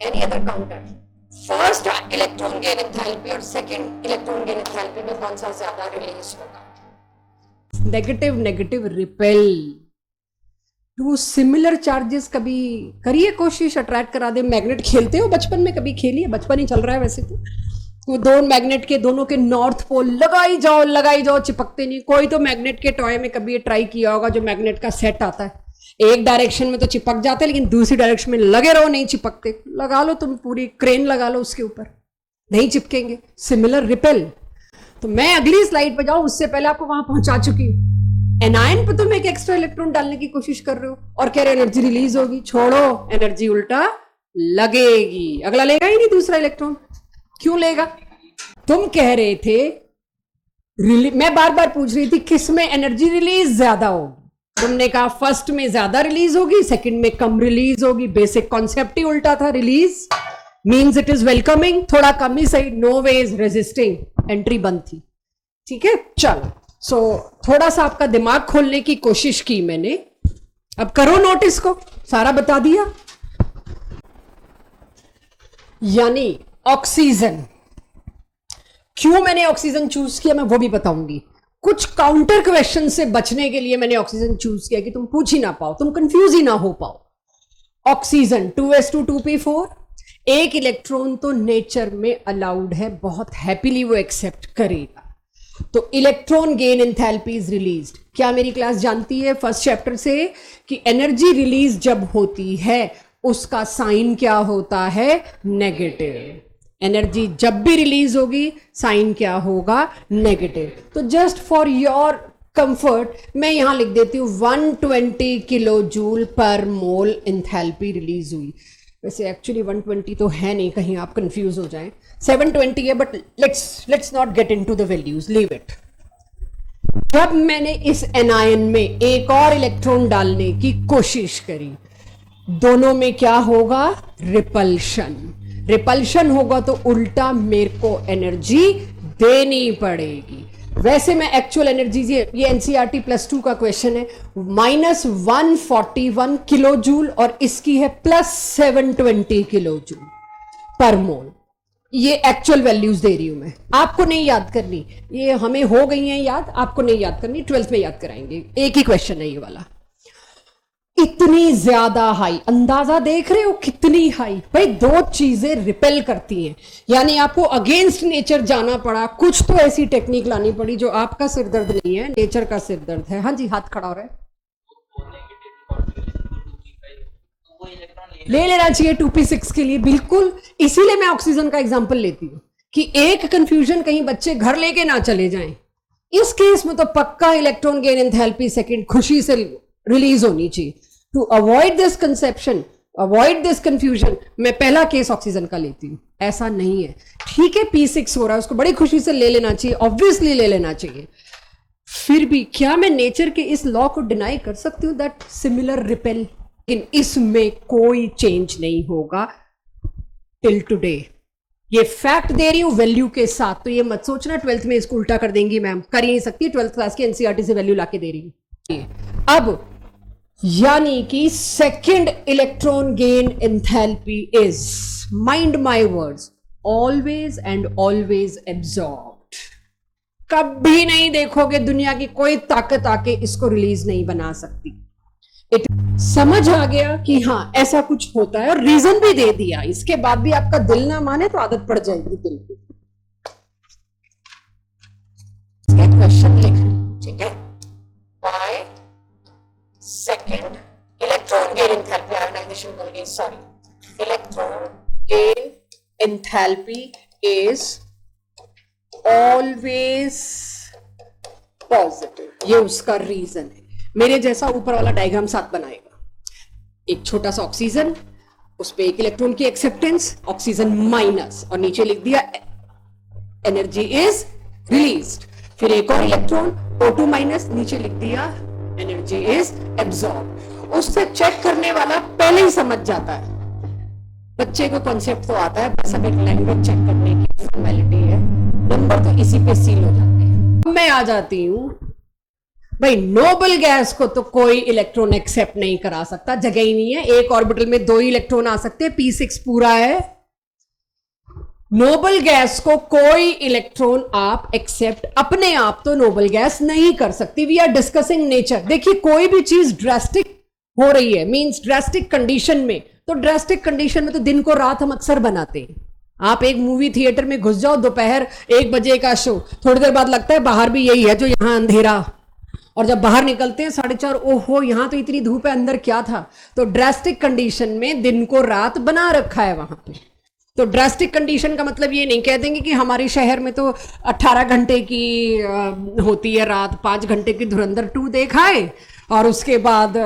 Any other counter? First electron gain enthalpy और सेकंड इलेक्ट्रॉन गेन एंथैल्पी में कौन सा ज्यादा रिलीज होगा? Negative negative repel to similar charges. कभी करिए कोशिश, अट्रैक्ट करा दे। मैग्नेट खेलते हो बचपन में? कभी खेलिए? बचपन ही चल रहा है वैसे तो दो मैग्नेट के दोनों के नॉर्थ पोल लगाई जाओ, चिपकते नहीं। कोई तो मैग्नेट के टॉय में कभी ये ट्राई किया होगा, जो मैग्नेट का सेट आता है, एक डायरेक्शन में तो चिपक जाते हैं, लेकिन दूसरी डायरेक्शन में लगे रहो नहीं चिपकते। लगा लो तुम, पूरी क्रेन लगा लो उसके ऊपर, नहीं चिपकेंगे। Similar repel. तो मैं अगली स्लाइड पे जाऊं उससे पहले आपको वहां पहुंचा चुकी हूं। एनायन पे तुम एक एक्स्ट्रा इलेक्ट्रॉन डालने की कोशिश कर रहे हो और कह रहे एनर्जी रिलीज होगी। छोड़ो, एनर्जी उल्टा लगेगी। अगला लेगा ही नहीं दूसरा इलेक्ट्रॉन। क्यों लेगा? तुम कह रहे थे, मैं बार बार पूछ रही थी किस में एनर्जी रिलीज ज्यादा होगी। तुमने कहा फर्स्ट में ज्यादा रिलीज होगी, सेकंड में कम रिलीज होगी। बेसिक कॉन्सेप्ट ही उल्टा था। Release means it is welcoming, थोड़ा कम ही सही, no way is resisting, entry बंद थी। ठीक है, चलो। सो थोड़ा सा आपका दिमाग खोलने की कोशिश की मैंने। अब करो नोटिस को, सारा बता दिया। यानी ऑक्सीजन, क्यों मैंने ऑक्सीजन चूज किया मैं वो भी बताऊंगी। कुछ काउंटर क्वेश्चन से बचने के लिए मैंने ऑक्सीजन चूज किया कि तुम पूछ ही ना पाओ, तुम कंफ्यूज ही ना हो पाओ। ऑक्सीजन 2s2 2p4, एक इलेक्ट्रॉन तो नेचर में अलाउड है, बहुत हैप्पीली वो एक्सेप्ट करेगा। तो electron gain enthalpy is released. क्या मेरी क्लास जानती है फर्स्ट चैप्टर से कि एनर्जी रिलीज जब होती है उसका साइन क्या होता है? नेगेटिव। एनर्जी जब भी रिलीज होगी साइन क्या होगा? नेगेटिव। तो जस्ट फॉर योर कंफर्ट मैं यहां लिख देती हूं 120 किलो जूल पर मोल एंथैल्पी रिलीज हुई। वैसे एक्चुअली 120 तो है नहीं, कहीं आप कंफ्यूज हो जाएं, 720 है, but let's not get into the values, leave it. जब मैंने इस एनायन में एक और इलेक्ट्रॉन डालने की कोशिश करी, दोनों में क्या होगा? रिपल्शन। रिपल्शन होगा तो उल्टा मेरे को एनर्जी देनी पड़ेगी। वैसे मैं एक्चुअल एनर्जी, ये एनसीईआरटी +2 का क्वेश्चन है, -141 किलो जूल और इसकी है +720 किलो जूल पर मोल। ये एक्चुअल वैल्यूज दे रही हूं मैं, आपको नहीं याद करनी, ये हमें हो गई हैं याद, आपको नहीं याद करनी, 12th में याद कराएंगे। एक ही क्वेश्चन है ये वाला। इतनी ज्यादा हाई, अंदाजा देख रहे हो कितनी हाई? भाई दो चीजें रिपेल करती हैं, यानी आपको अगेंस्ट नेचर जाना पड़ा, कुछ तो ऐसी टेक्निक लानी पड़ी जो आपका सिरदर्द नहीं है, नेचर का सिरदर्द है। हाँ जी, हाथ खड़ा हो रहा है। ले लेना चाहिए 2p6 के लिए, बिल्कुल। इसीलिए मैं ऑक्सीजन का एग्जांपल लेती हूं कि एक कंफ्यूजन कहीं बच्चे घर लेके ना चले जाएं। इस केस में तो पक्का इलेक्ट्रॉन गेन एंथैल्पी सेकंड खुशी से रिलीज होनी चाहिए। To avoid this conception, avoid this confusion, मैं पहला केस ऑक्सीजन का लेती हूं। ऐसा नहीं है, ठीक है p6 हो रहा है, उसको बड़ी खुशी से ले लेना चाहिए, ऑब्वियसली ले लेना चाहिए। फिर भी क्या मैं नेचर के इस लॉ को डिनाई कर सकती हूं दैट सिमिलर रिपेल? लेकिन इसमें कोई चेंज नहीं होगा टिल टुडे। ये फैक्ट दे रही हूं वैल्यू के साथ, तो ये मत सोचना 12th में इसको उल्टा कर देंगी मैम, कर ही नहीं सकती, 12th क्लास की एनसीईआरटी से वैल्यू लाके दे रही हूं। अब यानी कि second electron gain enthalpy is, mind my words, always and always absorbed. कभी नहीं देखोगे दुनिया की कोई ताकत आके इसको रिलीज नहीं बना सकती। समझ आ गया कि हाँ ऐसा कुछ होता है, और रीजन भी दे दिया। इसके बाद भी आपका दिल ना माने तो आदत पड़ जाएगी दिल की। क्वेश्चन लिख, ठीक है? Why second electron gain enthalpy ionization बोल गई, sorry, electron gain enthalpy is always positive। ये उसका रीजन है। मेरे जैसा ऊपर वाला डायग्राम साथ बनाएगा, एक छोटा सा ऑक्सीजन, उस पे एक इलेक्ट्रॉन की एक्सेप्टेंस, ऑक्सीजन माइनस, और नीचे लिख दिया एनर्जी इज रिलीज्ड। फिर एक और इलेक्ट्रॉन O2 माइनस, नीचे लिख दिया एनर्जी इज एब्सॉर्ब। उससे चेक करने वाला पहले ही समझ जाता है, बच्चे को कॉन्सेप्ट तो आता है, बस अब एक लैंग्वेज चेक करने की फॉर्मेलिटी है, नंबर तो इसी पे सील हो जाते हैं। मैं आ जाती हूं भाई, नोबल गैस को तो कोई इलेक्ट्रॉन एक्सेप्ट नहीं करा सकता, जगह ही नहीं है, एक ऑर्बिटल में 2 ही इलेक्ट्रॉन आ सकते हैं, p6 पूरा है। नोबल गैस को कोई इलेक्ट्रॉन आप एक्सेप्ट अपने आप तो नोबल गैस नहीं कर सकती। We are discussing nature. देखिए कोई भी चीज ड्रास्टिक हो रही है, मींस ड्रास्टिक कंडीशन में, तो ड्रास्टिक कंडीशन में तो दिन को रात हम अक्सर बनाते हैं। आप एक मूवी थिएटर में घुस जाओ, दोपहर 1 बजे का शो, थोड़ी देर बाद लगता है बाहर भी यही है जो यहां अंधेरा, और जब बाहर निकलते हैं 4:30, ओहो यहां तो इतनी धूप है, अंदर क्या था। तो ड्रास्टिक कंडीशन में दिन को रात बना रखा है वहां पे। तो ड्रास्टिक कंडीशन का मतलब ये नहीं कह देंगे कि हमारे शहर में तो 18 घंटे की होती है रात, 5 घंटे की धुरंधर 2 देखा है और उसके बाद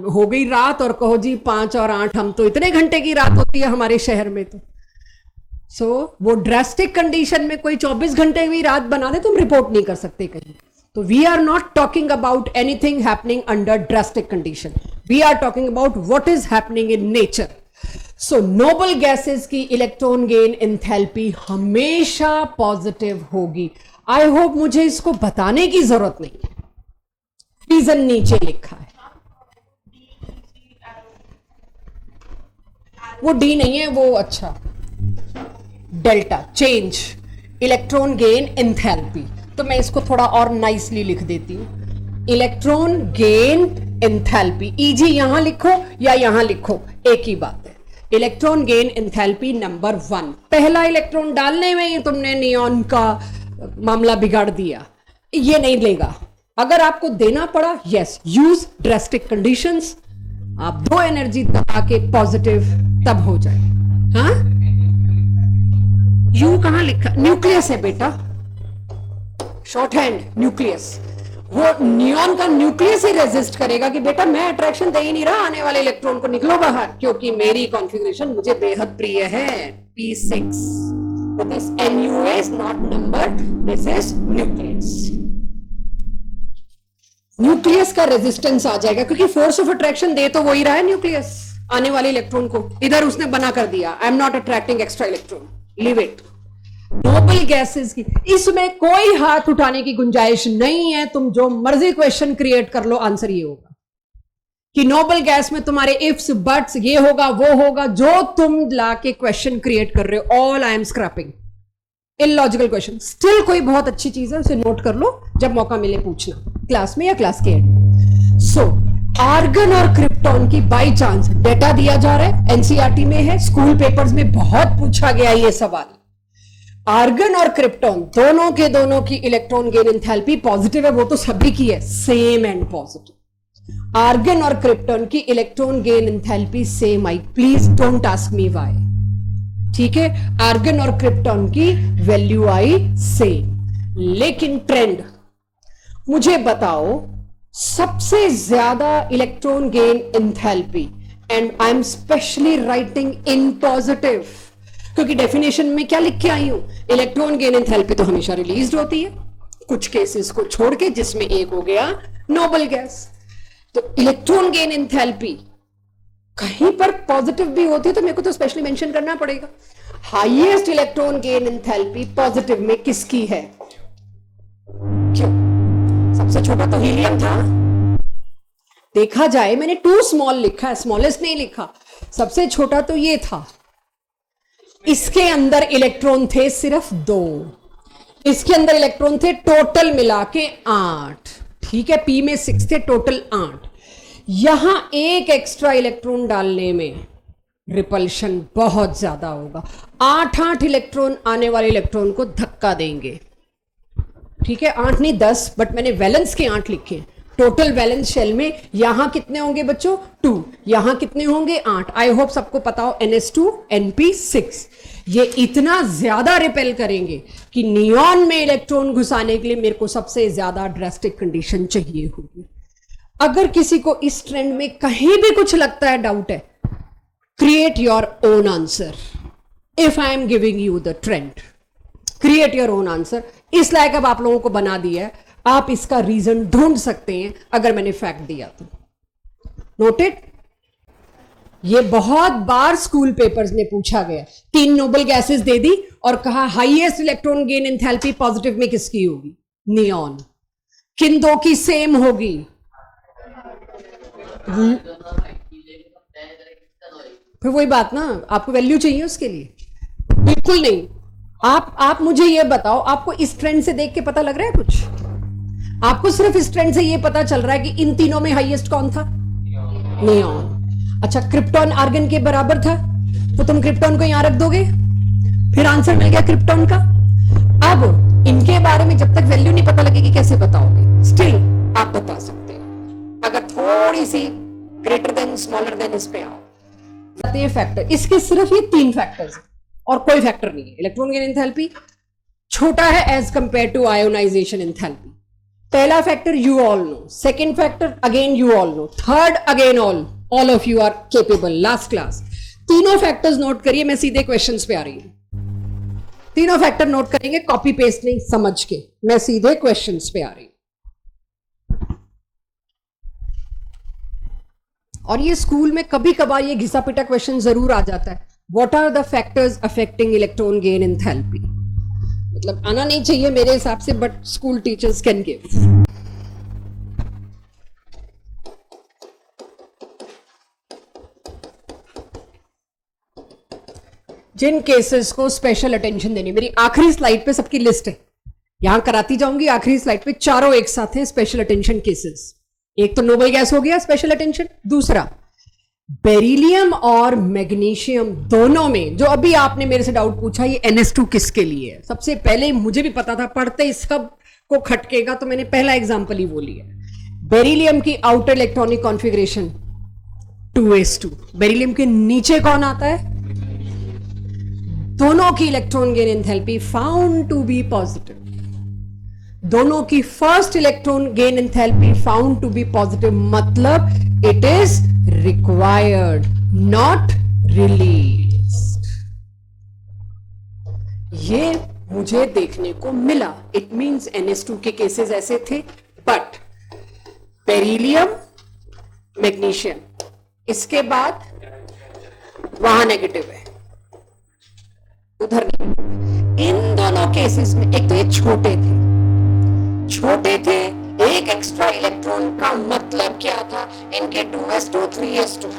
हो गई रात, और कहो जी 5 और 8 हम तो इतने घंटे की रात होती है हमारे शहर में। तो वो ड्रास्टिक कंडीशन में कोई 24 घंटे की रात बना दे तो हम रिपोर्ट नहीं कर सकते कहीं। तो we are not talking about anything happening under drastic condition, we are talking about what is happening in nature. So noble gases की इलेक्ट्रॉन गेन एंथैल्पी हमेशा पॉजिटिव होगी। आई होप मुझे इसको बताने की जरूरत नहीं है, रीजन नीचे लिखा है। वो डी नहीं है, वो अच्छा delta change electron gain enthalpy. तो मैं इसको थोड़ा और नाइसली लिख देती हूं, इलेक्ट्रॉन गेन एंथैल्पी। ईजी यहां लिखो या यहां लिखो, एक ही बात है। इलेक्ट्रॉन गेन एंथैल्पी नंबर 1, पहला इलेक्ट्रॉन डालने में ही तुमने नियॉन का मामला बिगाड़ दिया, ये नहीं लेगा। अगर आपको देना पड़ा, यस यूज ड्रास्टिक कंडीशंस, आप 2 एनर्जी दबा के पॉजिटिव तब हो जाए। हाँ, यू कहां लिखा? न्यूक्लियस है बेटा, शॉर्ट हैंड न्यूक्लियस। वो नियॉन का न्यूक्लियस ही रेजिस्ट करेगा कि बेटा मैं अट्रैक्शन दे ही नहीं रहा आने वाले इलेक्ट्रॉन को, निकलो बाहर, क्योंकि मेरी कॉन्फ़िगरेशन मुझे बेहद प्रिय है, P6। This NUA is not number, this is nucleus। Nucleus का रेजिस्टेंस आ जाएगा, क्योंकि फोर्स ऑफ अट्रैक्शन दे तो वही रहा है न्यूक्लियस आने वाले इलेक्ट्रॉन को, इधर उसने बना कर दिया, I am not attracting extra electron, leave it. Nobel gases की इसमें कोई हाथ उठाने की गुंजाइश नहीं है, तुम जो मर्जी क्वेश्चन क्रिएट कर लो, आंसर ये होगा कि नोबल गैस में तुम्हारे इफ्स बट्स, ये होगा वो होगा, जो तुम लाके क्वेश्चन क्रिएट कर रहे हो, all I am scrapping, illogical question. Still कोई बहुत अच्छी चीज है, उसे नोट कर लो, जब मौका मिले पूछना क्लास में या क्लास के एंड। सो आर्गन और क्रिप्टॉन की बाई चांस डेटा दिया जा रहा है, एनसीईआरटी में है, स्कूल पेपर्स में बहुत पूछा गया ये सवाल। आर्गन और क्रिप्टॉन दोनों की इलेक्ट्रॉन गेन एंथैल्पी पॉजिटिव है, वो तो सभी की है, सेम एंड पॉजिटिव। आर्गन और क्रिप्टॉन की electron gain enthalpy same I, please don't ask me why, ठीक है। आर्गन और क्रिप्टॉन की वैल्यू आई सेम, लेकिन ट्रेंड मुझे बताओ सबसे ज्यादा electron gain enthalpy, and I am specially writing in positive, क्योंकि डेफिनेशन में क्या लिख के आई हूं, इलेक्ट्रॉन गेन एंथैल्पी तो हमेशा रिलीज होती है, कुछ केसेस को छोड़ के, जिसमें एक हो गया नोबल गैस। तो इलेक्ट्रॉन गेन एंथैल्पी कहीं पर पॉजिटिव भी होती है, तो मेरे को तो स्पेशली मेंशन करना पड़ेगा। Highest electron gain enthalpy positive में किसकी है? क्यों? सबसे छोटा तो हीलियम था। देखा जाए मैंने टू स्मॉल लिखा है, स्मॉलेस्ट नहीं लिखा, सबसे छोटा तो ये था। इसके अंदर इलेक्ट्रॉन थे सिर्फ 2, इसके अंदर इलेक्ट्रॉन थे टोटल मिला के 8, ठीक है, पी में 6 थे, टोटल 8। यहां एक एक्स्ट्रा इलेक्ट्रॉन डालने में रिपल्शन बहुत ज्यादा होगा, 8 इलेक्ट्रॉन आने वाले इलेक्ट्रॉन को धक्का देंगे, ठीक है, 8 नहीं 10, बट मैंने वैलेंस के 8 लिखे। टोटल वैलेंस शेल में यहां कितने होंगे बच्चों? 2, यहां कितने होंगे? 8। आई होप सबको पता हो, NS2 NP6 ये इतना ज्यादा रिपेल करेंगे कि नियॉन में इलेक्ट्रॉन घुसाने के लिए मेरे को सबसे ज्यादा ड्रास्टिक कंडीशन चाहिए होगी। अगर किसी को इस ट्रेंड में कहीं भी कुछ लगता है, डाउट है, create your own answer. If I am giving you the trend, create your own answer. इस लायक अब आप लोगों को बना दिया है, आप इसका रीजन ढूंढ सकते हैं अगर मैंने फैक्ट दिया तो। नोटेड? ये बहुत बार स्कूल पेपर्स में पूछा गया। 3 नोबल गैसेस दे दी और कहा highest electron gain enthalpy positive में किसकी होगी? नियॉन। किन 2 की सेम होगी? फिर वही बात ना, आपको वैल्यू चाहिए उसके लिए? बिल्कुल नहीं। आप मुझे ये बताओ, आपको इस ट्रेंड से देख के पता लग रहा है कुछ? आपको सिर्फ इस ट्रेंड से ये पता चल रहा है कि इन तीनों में हाईएस्ट कौन था? नियॉन। अच्छा, क्रिप्टॉन आर्गन के बराबर था, तो तुम क्रिप्टॉन को यहां रख दोगे, फिर आंसर मिल गया क्रिप्टॉन का। अब इनके बारे में जब तक वैल्यू नहीं पता लगेगी कैसे बताओगे? स्टिल आप बता सकते हो अगर थोड़ी सी ग्रेटर देन स्मॉलर देन इस पे आओ। ये फैक्टर, इसके सिर्फ ये 3 फैक्टर्स और कोई फैक्टर नहीं है। इलेक्ट्रॉन गेन एंथैल्पी छोटा है as compare to ionisation enthalpy. पहला factor you all know, second factor again you all know, third again all of you are capable. Last class तीनों फैक्टर्स नोट करिए, मैं सीधे क्वेश्चंस पे आ रही हूं। तीनों फैक्टर नोट करेंगे, कॉपी पेस्ट नहीं, समझ के, मैं सीधे क्वेश्चंस पे आ रही हूं। और ये स्कूल में कभी कभार ये घिसा पिटा क्वेश्चन जरूर आ जाता है, what are the factors affecting electron gain enthalpy. मतलब आना नहीं चाहिए मेरे हिसाब से, but school teachers can give. जिन केसेस को स्पेशल अटेंशन देनी, मेरी आखिरी स्लाइड पे सबकी लिस्ट है, यहां कराती जाऊंगी। आखिरी स्लाइड पे चारों एक साथ हैं स्पेशल अटेंशन केसेस। एक तो नोबल गैस हो गया स्पेशल अटेंशन, दूसरा बेरिलियम और मैग्नीशियम दोनों में, जो अभी आपने मेरे से डाउट पूछा ये NS2 किसके लिए है। सबसे पहले मुझे भी पता था, पढ़ते इस सब को खटकेगा, तो मैंने पहला एग्जांपल ही वो लिया। बेरिलियम की outer electronic configuration 2s2। Beryllium के नीचे कौन आता है? दोनों की electron gain enthalpy found to be positive. दोनों की first electron gain enthalpy found to be positive, मतलब it is required not released. ये मुझे देखने को मिला। इट मींस NS2 के केसेस ऐसे थे, बट बेरिलियम, मैग्नीशियम, इसके बाद वहां नेगेटिव है, उधर नहीं। इन दोनों केसेस में एक तो ये छोटे थे, एक एक्स्ट्रा इलेक्ट्रॉन का मतलब क्या था? इनके 2s2 3s2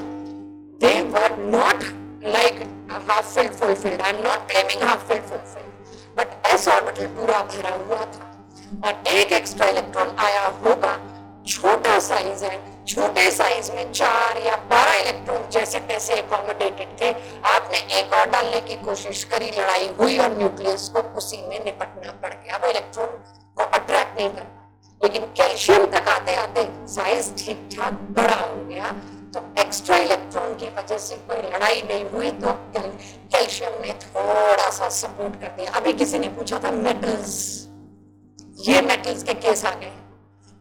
they were not like half filled fulfilled. I'm not claiming half filled fulfilled, but s orbital पूरा भरा हुआ था और एक एक्स्ट्रा इलेक्ट्रॉन आया होगा। छोटा साइज है, छोटे साइज में 4 या 12 इलेक्ट्रॉन जैसे तैसे अकोमोडेटेड थे। आपने एक और डालने की कोशिश करी, लड़ाई हुई और न्यूक्लियस को उसी में निपटना पड़ गया। वो इलेक्ट्रॉन को अट्रैक्ट नहीं करता, लेकिन कैल्शियम तक आते आते साइज ठीक ठाक बड़ा हो गया, तो एक्स्ट्रा इलेक्ट्रॉन की वजह से कोई लड़ाई नहीं हुई, तो कैल्शियम ने थोड़ा सा सपोर्ट कर दिया। अभी किसी ने पूछा था मेटल्स, ये मेटल्स के केस आ गए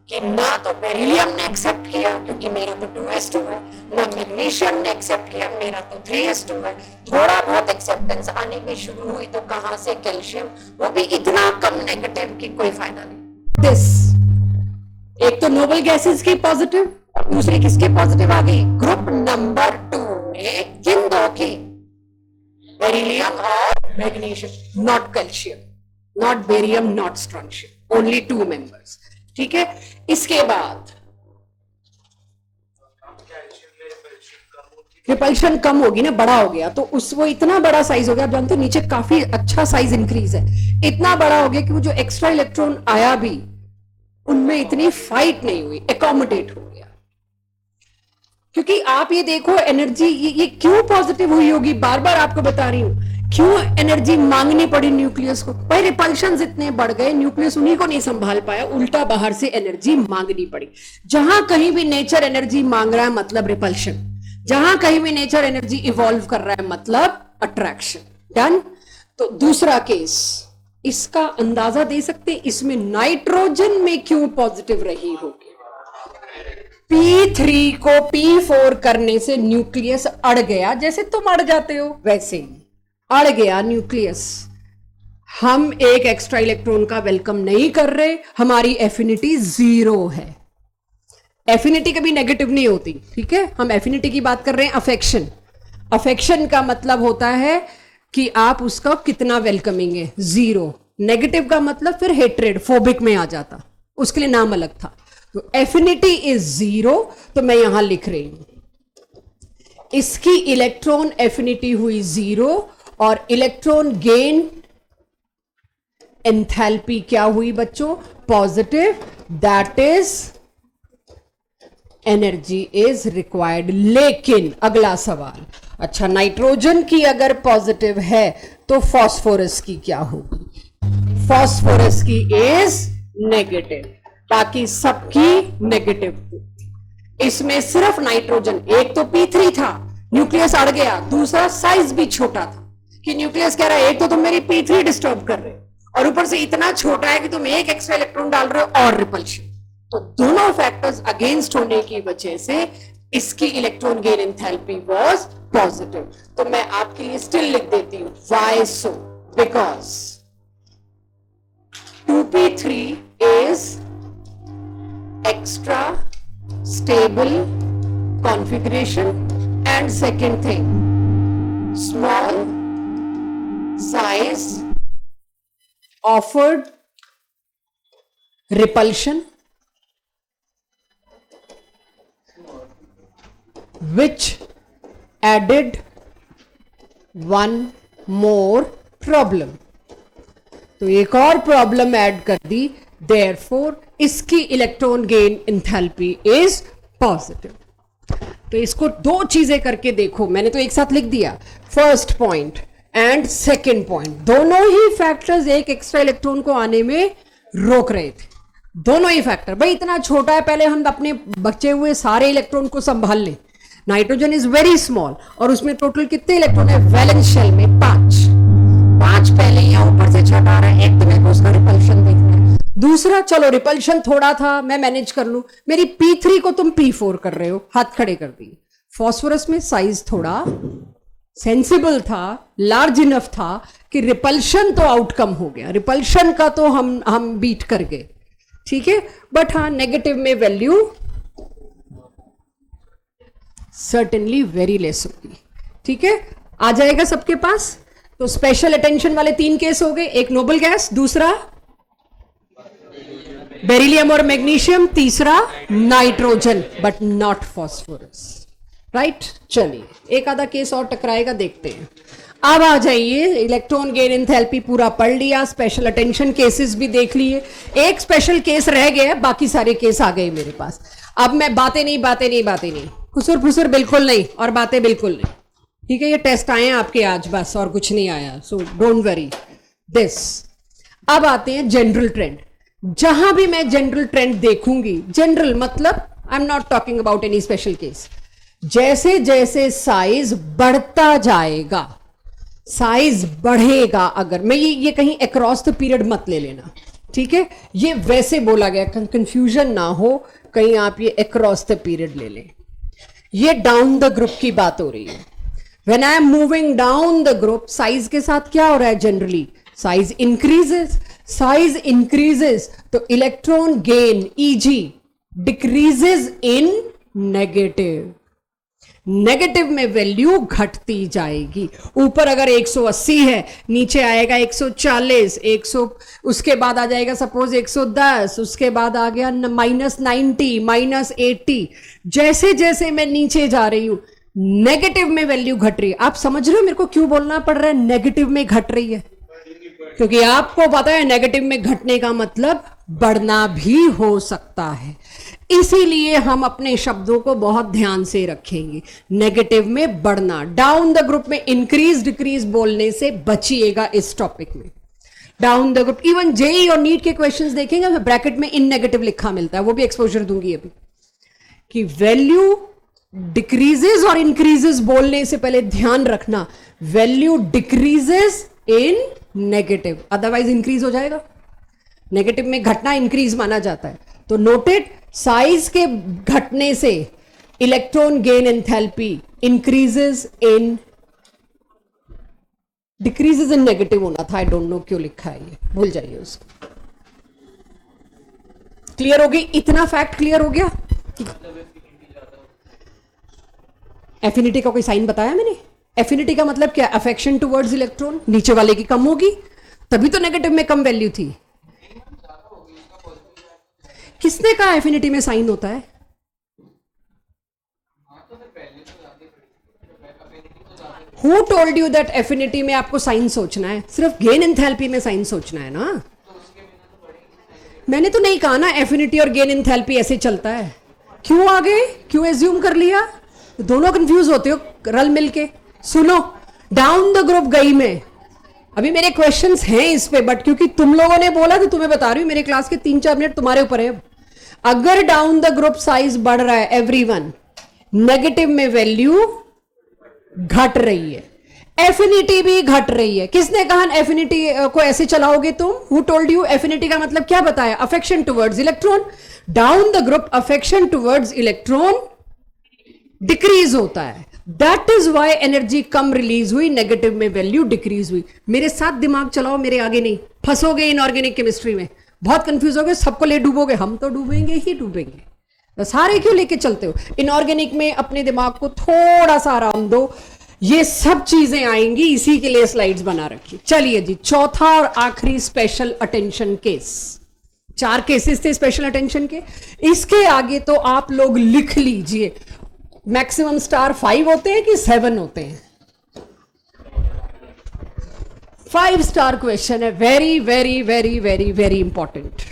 कि ना तो बेरिलियम ने एक्सेप्ट किया क्योंकि मेरा तो 2s2 है, ना मैग्नीशियम ने एक्सेप्ट किया, मेरा तो 3s2 है। थोड़ा बहुत एक्सेप्टेंस आने की शुरू हुई, तो कहां से? कैल्शियम, वो भी इतना कम नेगेटिव कि कोई फायदा नहीं। दिस एक तो नोबल गैसेस की पॉजिटिव, दूसरी किसके पॉजिटिव आ गई? ग्रुप नंबर 2 में किन दो की? बेरिलियम और magnesium, not calcium, not barium, not strontium, only 2 members. ठीक है, इसके बाद रिपल्शन कम होगी ना, बड़ा हो गया, तो उस वो इतना बड़ा साइज हो गया। आप जानते हो नीचे काफी अच्छा साइज इंक्रीज है, इतना बड़ा हो गया कि वो जो एक्स्ट्रा इलेक्ट्रॉन आया भी उनमें इतनी फाइट नहीं हुई, एकोमोडेट हो गया। क्योंकि आप ये देखो एनर्जी ये क्यों पॉजिटिव हुई होगी, बार बार आपको बता रही हूं, क्यों एनर्जी मांगनी पड़ी न्यूक्लियस को? भाई रिपल्शन इतने बढ़ गए, न्यूक्लियस उन्हीं को नहीं संभाल पाया, उल्टा बाहर से एनर्जी मांगनी पड़ी। जहां कहीं भी नेचर एनर्जी मांग रहा है मतलब रिपल्शन, जहां कहीं भी नेचर एनर्जी इवॉल्व कर रहा है मतलब अट्रैक्शन। डन। तो दूसरा केस, इसका अंदाजा दे सकते हैं इसमें नाइट्रोजन में क्यों पॉजिटिव रही होगी? P3 को P4 करने से न्यूक्लियस अड़ गया, जैसे तुम अड़ जाते हो वैसे ही अड़ गया न्यूक्लियस। हम एक एक्स्ट्रा इलेक्ट्रॉन का वेलकम नहीं कर रहे, हमारी एफिनिटी 0 है। एफिनिटी कभी नेगेटिव नहीं होती, ठीक है? हम एफिनिटी की बात कर रहे हैं अफेक्शन। अफेक्शन का मतलब होता है कि आप उसका कितना वेलकमिंग है, 0। नेगेटिव का मतलब फिर हेट्रेड, फोबिक में आ जाता, उसके लिए नाम अलग था। तो एफिनिटी इज 0, तो मैं यहां लिख रही हूं इसकी इलेक्ट्रॉन एफिनिटी हुई 0 और इलेक्ट्रॉन गेन एंथैल्पी क्या हुई बच्चों? Positive. That is energy is required. लेकिन अगला सवाल, अच्छा नाइट्रोजन की अगर पॉजिटिव है तो फास्फोरस की क्या होगी? फास्फोरस की इज नेगेटिव, बाकी सबकी नेगेटिव। इसमें सिर्फ नाइट्रोजन, एक तो P3 था, न्यूक्लियस अड़ गया, दूसरा साइज भी छोटा था कि न्यूक्लियस कह रहा है एक तो तुम मेरी P3 डिस्टर्ब कर रहे हो और ऊपर से इतना छोटा है कि तुम एक एक्स्ट्रा इलेक्ट्रॉन डाल रहे हो और रिपल्शन। तो दोनों फैक्टर्स अगेंस्ट होने की वजह से इसकी electron gain enthalpy was positive. तो मैं आपके लिए स्टिल लिख देती हूं why so, because 2p3 is extra stable configuration, and second thing, small size offered repulsion which added one more problem। तो एक और प्रॉब्लम ऐड कर दी, देयरफॉर इसकी electron gain enthalpy is positive. तो इसको दो चीजें करके देखो, मैंने तो एक साथ लिख दिया, first point and second point. दोनों ही फैक्टर्स एक एक्स्ट्रा इलेक्ट्रॉन को आने में रोक रहे थे, दोनों ही फैक्टर। भाई इतना छोटा है, पहले हम अपने बचे हुए सारे इलेक्ट्रॉन को संभाल लें, नाइट्रोजन इज वेरी स्मॉल और उसमें टोटल कितने इलेक्ट्रॉन है वैलेंस शेल में 5 पहले या ऊपर से छठ आ रहा है, एक तो मेरे को उसका रिपल्शन देखना है। दूसरा, चलो रिपल्शन थोड़ा था मैं मैनेज कर लूं, मेरी P3 को तुम P4 कर रहे हो, हाथ खड़े कर दिए। फॉस्फोरस में साइज थोड़ा सेंसिबल था, लार्ज इनफ था कि रिपल्शन तो आउटकम हो गया, रिपल्शन का तो हम बीट कर गए, ठीक है। बट हाँ, नेगेटिव में वैल्यू सर्टेनली वेरी लेस होगी, ठीक है। आ जाएगा सबके पास। तो स्पेशल अटेंशन वाले 3 केस हो गए, एक नोबल गैस, दूसरा बेरिलियम और मैग्नीशियम, तीसरा nitrogen but not phosphorus, right. चलिए एक आधा केस और टकराएगा, देखते हैं। अब आ जाइए, इलेक्ट्रॉन गेन एंथैल्पी पूरा पढ़ लिया, स्पेशल अटेंशन केसेस भी देख लिए, एक स्पेशल केस रह गया, बाकी सारे केस आ गए मेरे पास। अब मैं बातें नहीं, खुसुर फुसुर बिल्कुल नहीं और बातें बिल्कुल नहीं, ठीक है। ये टेस्ट आए हैं आपके आज, बस और कुछ नहीं आया, सो डोंट वरी दिस। अब आते हैं जनरल ट्रेंड। जहां भी मैं जनरल ट्रेंड देखूंगी, जनरल मतलब I am not talking about any special case, जैसे जैसे साइज बढ़ता जाएगा, साइज बढ़ेगा, अगर मैं ये कहीं अक्रॉस द पीरियड मत ले लेना, ठीक है। ये वैसे बोला गया, कंफ्यूजन ना हो कहीं आप ये अक्रॉस द पीरियड ले लें। ये डाउन द ग्रुप की बात हो रही है। When I am moving down the group, size के साथ क्या हो रहा है जनरली, साइज इंक्रीजेस, तो इलेक्ट्रॉन गेन EG डिक्रीजेस इन नेगेटिव, नेगेटिव में वैल्यू घटती जाएगी। ऊपर अगर 180 है, नीचे आएगा 140, 100, उसके बाद आ जाएगा सपोज 110, उसके बाद आ गया -90, -80। जैसे जैसे मैं नीचे जा रही हूं नेगेटिव में वैल्यू घट रही है। आप समझ रहे हो मेरे को क्यों बोलना पड़ रहा है नेगेटिव में घट रही है? क्योंकि आपको पता है नेगेटिव में घटने का मतलब बढ़ना भी हो सकता है, इसीलिए हम अपने शब्दों को बहुत ध्यान से रखेंगे। नेगेटिव में बढ़ना, डाउन द ग्रुप में इंक्रीज डिक्रीज बोलने से बचिएगा इस टॉपिक में। Down the group, even JEE और नीट के क्वेश्चंस देखेंगे, ब्रैकेट में इन नेगेटिव लिखा मिलता है, वो भी एक्सपोजर दूंगी अभी, कि वैल्यू डिक्रीजेस और इंक्रीजेस बोलने से पहले ध्यान रखना वैल्यू डिक्रीजेस इन नेगेटिव, अदरवाइज इंक्रीज हो जाएगा। नेगेटिव में घटना इंक्रीज माना जाता है। तो नोटेड, साइज के घटने से इलेक्ट्रॉन गेन एंथैल्पी इंक्रीजेस इन, डिक्रीजेस इन नेगेटिव होना था, आई डोंट नो क्यों लिखा है ये, भूल जाइए उसको। क्लियर हो गई? इतना फैक्ट क्लियर हो गया। एफिनिटी का कोई साइन बताया मैंने? एफिनिटी का मतलब क्या? अफेक्शन टुवर्ड्स इलेक्ट्रॉन, नीचे वाले की कम होगी, तभी तो नेगेटिव में कम वैल्यू थी। किसने कहा एफिनिटी में साइन होता है? Who told you that affinity में आपको साइन सोचना है? सिर्फ गेन एंथैल्पी में साइन सोचना है ना। मैंने तो नहीं कहा ना एफिनिटी और गेन एंथैल्पी ऐसे चलता है। क्यों आ गए? क्यों एज्यूम कर लिया? दोनों कंफ्यूज होते हो रल मिलके। सुनो, डाउन द ग्रुप गई मैं, अभी मेरे क्वेश्चंस हैं इस पे, बट क्योंकि तुम लोगों ने बोला तो तुम्हें बता रही हूं, मेरे क्लास के 3-4 मिनट तुम्हारे ऊपर है। अगर डाउन द ग्रुप साइज बढ़ रहा है एवरीवन, नेगेटिव में वैल्यू घट रही है, एफिनिटी भी घट रही है। किसने कहा एफिनिटी को ऐसे चलाओगे तुम? Who told you? एफिनिटी का मतलब क्या बताया? Affection towards electron. Down the group affection towards electron decrease होता है, दैट इज वाई एनर्जी कम रिलीज हुई, नेगेटिव में वैल्यू डिक्रीज हुई। मेरे साथ दिमाग चलाओ, मेरे आगे नहीं। फंसोगे इनऑर्गेनिक केमिस्ट्री में, बहुत कंफ्यूज होगे, सबको ले डूबोगे। हम तो डूबेंगे ही डूबेंगे, तो सारे क्यों लेके चलते हो? इनऑर्गेनिक में अपने दिमाग को थोड़ा सा आराम दो, ये सब चीजें आएंगी, इसी के लिए स्लाइड्स बना रखी। चलिए जी, चौथा और आखिरी स्पेशल अटेंशन केस। 4 केसेस थे स्पेशल अटेंशन के, इसके आगे तो आप लोग लिख लीजिए। मैक्सिमम स्टार 5 होते हैं कि 7 होते हैं? 5 स्टार क्वेश्चन है, very very very very very important.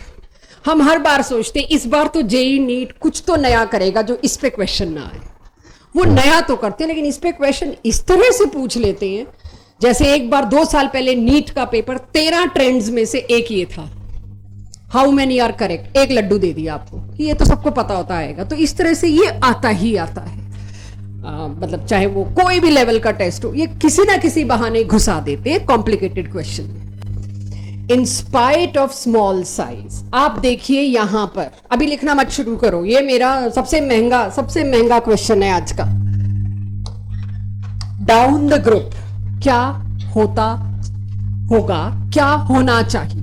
हम हर बार सोचते हैं इस बार तो जेई नीट कुछ तो नया करेगा जो इस पे क्वेश्चन ना आए। वो नया तो करते हैं, लेकिन इस पे क्वेश्चन इस तरह से पूछ लेते हैं, जैसे एक बार 2 साल पहले नीट का पेपर 13 ट्रेंड्स में से एक ये था, हाउ मेनी आर करेक्ट, एक लड्डू दे दिया आपको कि ये तो सबको पता होता आएगा। तो इस तरह से ये आता ही आता है। मतलब चाहे वो कोई भी लेवल का टेस्ट हो, ये किसी ना किसी बहाने घुसा देते हैं कॉम्प्लिकेटेड क्वेश्चन में। In spite of small size, आप देखिए यहां पर, अभी लिखना मत शुरू करो, ये मेरा सबसे महंगा क्वेश्चन है आज का। डाउन द ग्रुप क्या होता होगा, क्या होना चाहिए?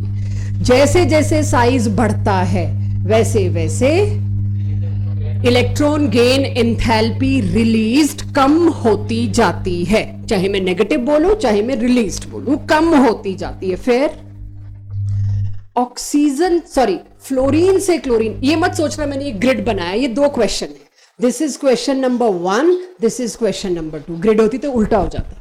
जैसे जैसे साइज बढ़ता है वैसे वैसे इलेक्ट्रॉन गेन एंथैल्पी रिलीज्ड कम होती जाती है। चाहे मैं नेगेटिव बोलूं चाहे मैं रिलीज्ड बोलूं, कम होती जाती है। फिर ऑक्सीजन फ्लोरीन से क्लोरीन, ये मत सोचना मैंने ये ग्रिड बनाया, ये दो क्वेश्चन है। This is question number 1, this is question number 2। Grid होती तो उल्टा हो जाता।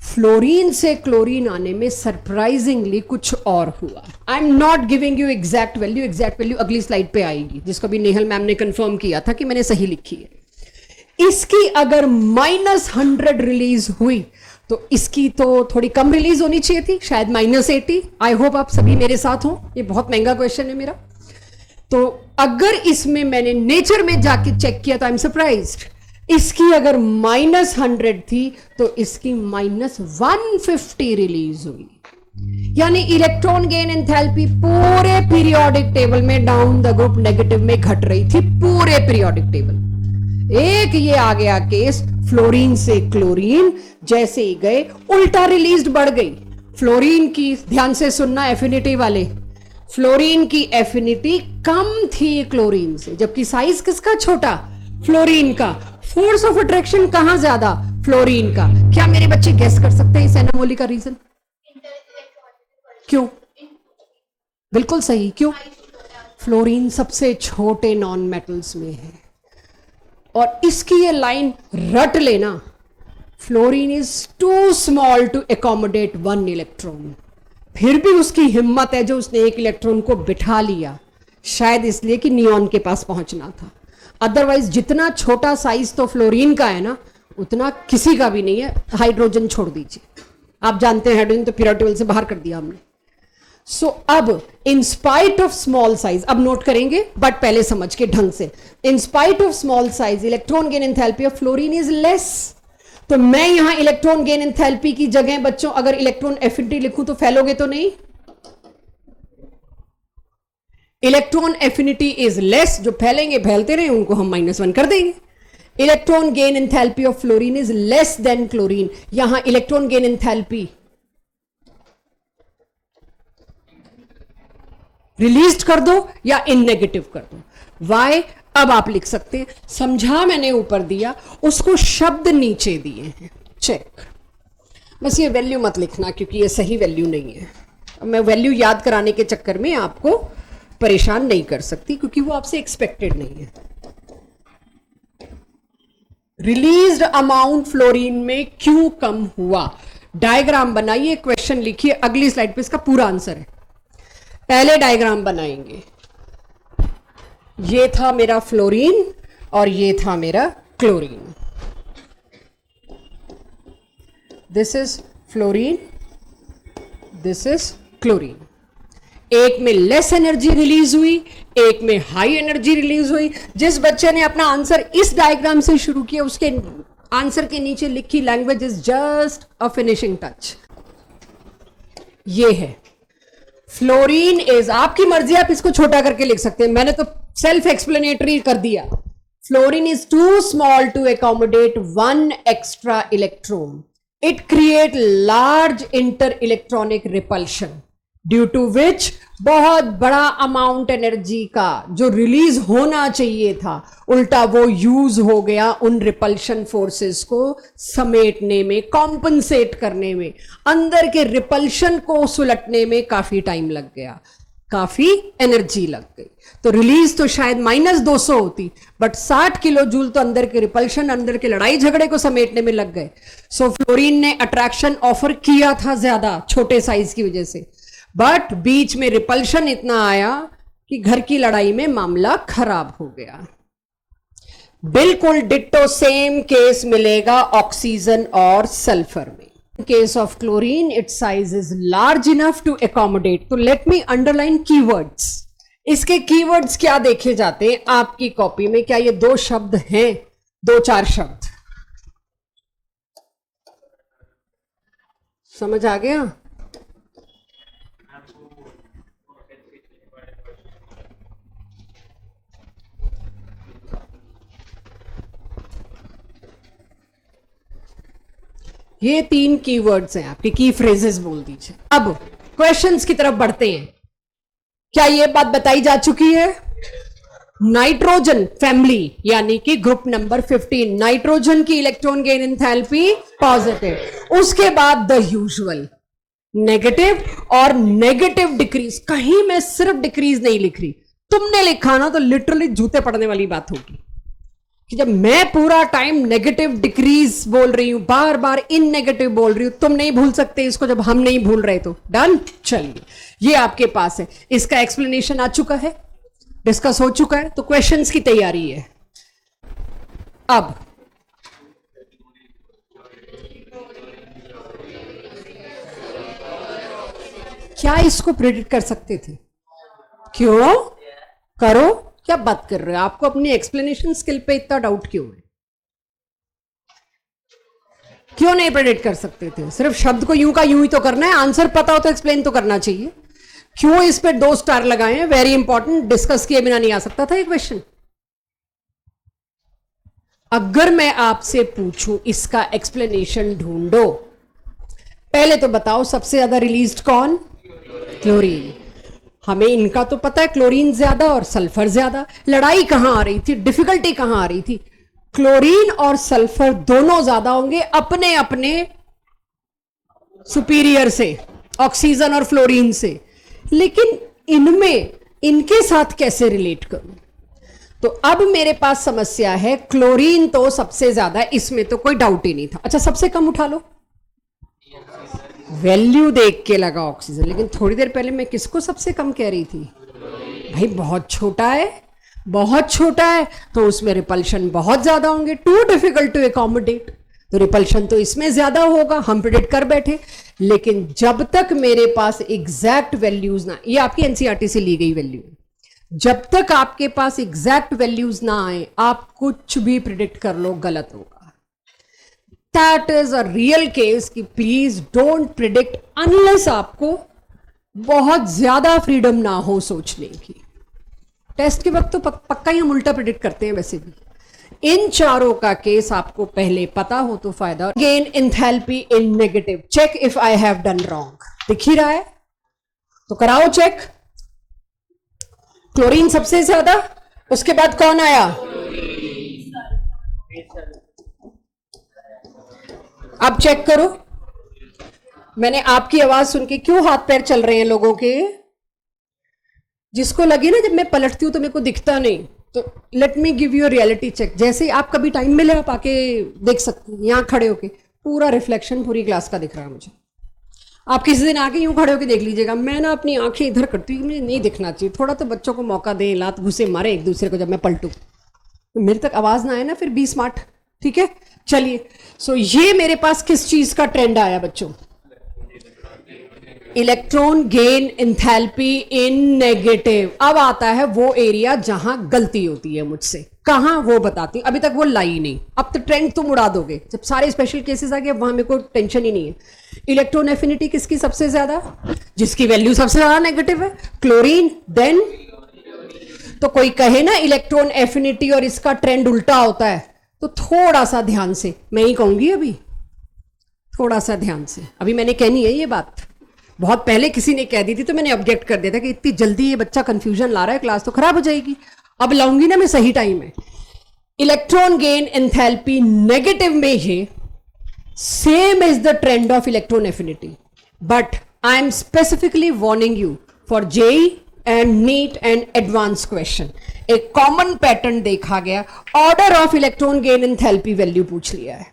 फ्लोरीन से क्लोरीन आने में सरप्राइजिंगली कुछ और हुआ। I am not giving you exact value अगली स्लाइड पे आएगी, जिसको भी नेहल मैम ने कंफर्म किया था कि मैंने सही लिखी है। इसकी अगर -100 रिलीज हुई तो इसकी तो थोड़ी कम रिलीज होनी चाहिए थी, शायद -80। आई होप आप सभी मेरे साथ हो, ये बहुत महंगा क्वेश्चन है मेरा। तो अगर इसमें मैंने नेचर में जाके चेक किया तो आई एम सरप्राइज्ड, इसकी अगर -100 थी तो इसकी -150 रिलीज हुई। यानी इलेक्ट्रॉन गेन एंथैल्पी पूरे पीरियोडिक टेबल में डाउन द ग्रुप नेगेटिव में घट रही थी, पूरे पीरियोडिक टेबल। एक ये आ गया केस, फ्लोरीन से क्लोरीन जैसे ही गए उल्टा रिलीज बढ़ गई। फ्लोरीन की, ध्यान से सुनना एफिनिटी वाले, फ्लोरीन की एफिनिटी कम थी क्लोरीन से, जबकि साइज किसका छोटा? फ्लोरीन का। फोर्स ऑफ अट्रैक्शन कहां ज्यादा? फ्लोरीन का। क्या मेरे बच्चे गेस कर सकते हैं इस एनोमली का रीजन? क्यों? बिल्कुल सही, क्यों? फ्लोरीन सबसे छोटे नॉन मेटल्स में है। और इसकी ये लाइन रट लेना, fluorine is too small to accommodate 1 electron. फिर भी उसकी हिम्मत है जो उसने 1 इलेक्ट्रॉन को बिठा लिया, शायद इसलिए कि नियॉन के पास पहुंचना था। अदरवाइज जितना छोटा साइज तो फ्लोरीन का है ना, उतना किसी का भी नहीं है। हाइड्रोजन छोड़ दीजिए, आप जानते हैं हाइड्रोजन तो पीरियोडिक टेबल से बाहर कर दिया हमने। सो अब in spite of small size, अब नोट करेंगे बट पहले समझ के ढंग से, in spite of small size electron gain enthalpy of fluorine is less. तो मैं यहां इलेक्ट्रॉन गेन एंथैल्पी की जगह बच्चों अगर इलेक्ट्रॉन एफिनिटी लिखूं तो फैलोगे तो नहीं? इलेक्ट्रॉन एफिनिटी इज लेस, जो फैलेंगे फैलते रहे, उनको हम -1 कर देंगे। Electron gain enthalpy of fluorine is less than chlorine. यहां इलेक्ट्रॉन गेन एंथैल्पी रिलीज कर दो या इन नेगेटिव कर दो। वाई? अब आप लिख सकते हैं, समझा मैंने ऊपर दिया, उसको शब्द नीचे दिए हैं, चेक। बस ये वैल्यू मत लिखना क्योंकि ये सही वैल्यू नहीं है। मैं वैल्यू याद कराने के चक्कर में आपको परेशान नहीं कर सकती क्योंकि वो आपसे एक्सपेक्टेड नहीं है। रिलीज्ड अमाउंट फ्लोरीन में क्यों कम हुआ? डायग्राम बनाइए, क्वेश्चन लिखिए, अगली स्लाइड पे इसका पूरा आंसर है। पहले डायग्राम बनाएंगे, ये था मेरा फ्लोरीन और ये था मेरा chlorine. This is fluorine, this is chlorine. एक में लेस एनर्जी रिलीज हुई, एक में हाई एनर्जी रिलीज हुई। जिस बच्चे ने अपना आंसर इस डायग्राम से शुरू किया उसके आंसर के नीचे लिखी language is just a finishing touch. ये है फ्लोरीन इज, आपकी मर्जी, आप इसको छोटा करके लिख सकते हैं, मैंने तो सेल्फ एक्सप्लेनेटरी कर दिया। Fluorine is too small to accommodate 1 extra electron. It create large inter electronic repulsion due to which बहुत बड़ा अमाउंट एनर्जी का जो रिलीज होना चाहिए था उल्टा वो यूज हो गया उन रिपल्शन फोर्सेस को समेटने में, कॉम्पनसेट करने में। अंदर के रिपल्शन को सुलटने में काफी टाइम लग गया, काफी एनर्जी लग गई। तो रिलीज तो शायद -200 होती, बट 60 किलो जूल तो अंदर के रिपल्शन, अंदर के लड़ाई झगड़े को समेटने में लग गए। सो फ्लोरीन ने अट्रैक्शन ऑफर किया था ज्यादा छोटे साइज की वजह से, बट बीच में रिपल्शन इतना आया कि घर की लड़ाई में मामला खराब हो गया। बिल्कुल डिट्टो सेम केस मिलेगा ऑक्सीजन और सल्फर में। In case of chlorine, its size is large enough to accommodate. तो let me underline keywords. इसके keywords क्या देखे जाते हैं आपकी कॉपी में? क्या ये 2 शब्द हैं? 2-4 शब्द। समझ आ गया? ये 3 कीवर्ड्स हैं आपके, की फ्रेजेस बोल दीजिए। अब क्वेश्चंस की तरफ बढ़ते हैं। क्या ये बात बताई जा चुकी है? नाइट्रोजन फैमिली यानी कि ग्रुप नंबर 15, नाइट्रोजन की इलेक्ट्रॉन गेन एंथैल्पी पॉजिटिव। उसके बाद द यूजुअल नेगेटिव और नेगेटिव डिक्रीज। कहीं मैं सिर्फ डिक्रीज नहीं लिख रही, तुमने लिखा ना तो लिटरली जूते पड़ने वाली बात होगी कि जब मैं पूरा टाइम नेगेटिव डिक्रीज बोल रही हूं, बार बार इन नेगेटिव बोल रही हूं, तुम नहीं भूल सकते इसको जब हम नहीं भूल रहे तो। डन? चलिए, ये आपके पास है, इसका एक्सप्लेनेशन आ चुका है, डिस्कस हो चुका है, तो क्वेश्चंस की तैयारी है। अब क्या इसको प्रेडिक्ट कर सकते थे? क्यों? करो, क्या बात कर रहे हो? आपको अपनी एक्सप्लेनेशन स्किल पे इतना डाउट क्यों है? क्यों नहीं प्रेडिक्ट कर सकते थे? सिर्फ शब्द को यूं का यूं ही तो करना है, आंसर पता हो तो एक्सप्लेन तो करना चाहिए। क्यों इस पे 2 स्टार लगाए हैं? वेरी इंपॉर्टेंट, डिस्कस किए बिना नहीं आ सकता था ये क्वेश्चन। अगर मैं आपसे पूछूं इसका एक्सप्लेनेशन ढूंढो, पहले तो बताओ सबसे ज्यादा रिलीज्ड कौन? क्लोरीन। हमें इनका तो पता है, क्लोरीन ज्यादा और सल्फर ज्यादा। लड़ाई कहां आ रही थी, डिफिकल्टी कहां आ रही थी? क्लोरीन और सल्फर दोनों ज्यादा होंगे अपने अपने सुपीरियर से, ऑक्सीजन और फ्लोरीन से, लेकिन इनमें इनके साथ कैसे रिलेट करूं? तो अब मेरे पास समस्या है, क्लोरीन तो सबसे ज्यादा, इसमें तो कोई डाउट ही नहीं था। अच्छा, सबसे कम उठा लो, वैल्यू देख के लगा ऑक्सीजन, लेकिन थोड़ी देर पहले मैं किसको सबसे कम कह रही थी? भाई बहुत छोटा है, बहुत छोटा है, तो उसमें रिपल्शन बहुत ज्यादा होंगे, टू डिफिकल्ट टू एकोमोडेट, तो रिपल्शन तो इसमें ज्यादा होगा, हम प्रेडिक्ट कर बैठे। लेकिन जब तक मेरे पास एग्जैक्ट वैल्यूज ना, ये आपकी एनसीईआरटी से ली गई वैल्यू, जब तक आपके पास एग्जैक्ट वैल्यूज ना आए, आप कुछ भी प्रिडिक्ट कर लो, गलत होगा। That is a real case कि प्लीज डोंट प्रिडिक्ट अनलेस आपको बहुत ज्यादा फ्रीडम ना हो सोचने की। टेस्ट के वक्त तो पक्का ही हम उल्टा प्रिडिक्ट करते हैं वैसे भी। इन चारों का केस आपको पहले पता हो तो फायदा। Gain enthalpy in negative, check if I have done wrong. दिख ही रहा है तो कराओ चेक। क्लोरीन सबसे ज्यादा, उसके बाद कौन आया? अब चेक करो, मैंने आपकी आवाज सुन के, क्यों हाथ पैर चल रहे हैं लोगों के? जिसको लगी ना जब मैं पलटती हूं तो मेरे को दिखता नहीं, तो let me give you reality check. जैसे ही आप कभी टाइम मिले आप आके देख सकते हैं, यहां खड़े होके पूरा रिफ्लेक्शन पूरी क्लास का दिख रहा है मुझे। आप किसी दिन आके यूं खड़े होके देख लीजिएगा, मैं ना अपनी आंखें इधर करती हूँ, मुझे नहीं दिखना चाहिए, थोड़ा तो बच्चों को मौका दें, लात घुसे मारे एक दूसरे को जब मैं पलटू, तो मेरे तक आवाज ना आए ना, फिर बी स्मार्ट, ठीक है? चलिए, सो ये मेरे पास किस चीज का ट्रेंड आया बच्चों? Electron gain enthalpy in negative. अब आता है वो एरिया जहां गलती होती है मुझसे, कहां वो बताती, अभी तक वो लाई नहीं। अब तो ट्रेंड तुम उड़ा दोगे, जब सारे स्पेशल केसेस आ गए वहां मेरे को टेंशन ही नहीं है। इलेक्ट्रॉन एफिनिटी किसकी सबसे ज्यादा? जिसकी वैल्यू सबसे ज्यादा नेगेटिव है, क्लोरीन। देन तो कोई कहे ना इलेक्ट्रॉन एफिनिटी और इसका ट्रेंड उल्टा होता है, तो थोड़ा सा ध्यान से, मैं ही कहूंगी अभी, थोड़ा सा ध्यान से, अभी मैंने कहनी है ये बात। बहुत पहले किसी ने कह दी थी तो मैंने ऑब्जेक्ट कर दिया था कि इतनी जल्दी ये बच्चा कंफ्यूजन ला रहा है, क्लास तो खराब हो जाएगी। अब लाऊंगी ना मैं सही टाइम में। इलेक्ट्रॉन गेन एंथैल्पी नेगेटिव में ये same is the trend of electron affinity, but I am specifically warning you for JEE and NEET and advance question. एक कॉमन पैटर्न देखा गया, order of electron gain enthalpy value पूछ लिया है।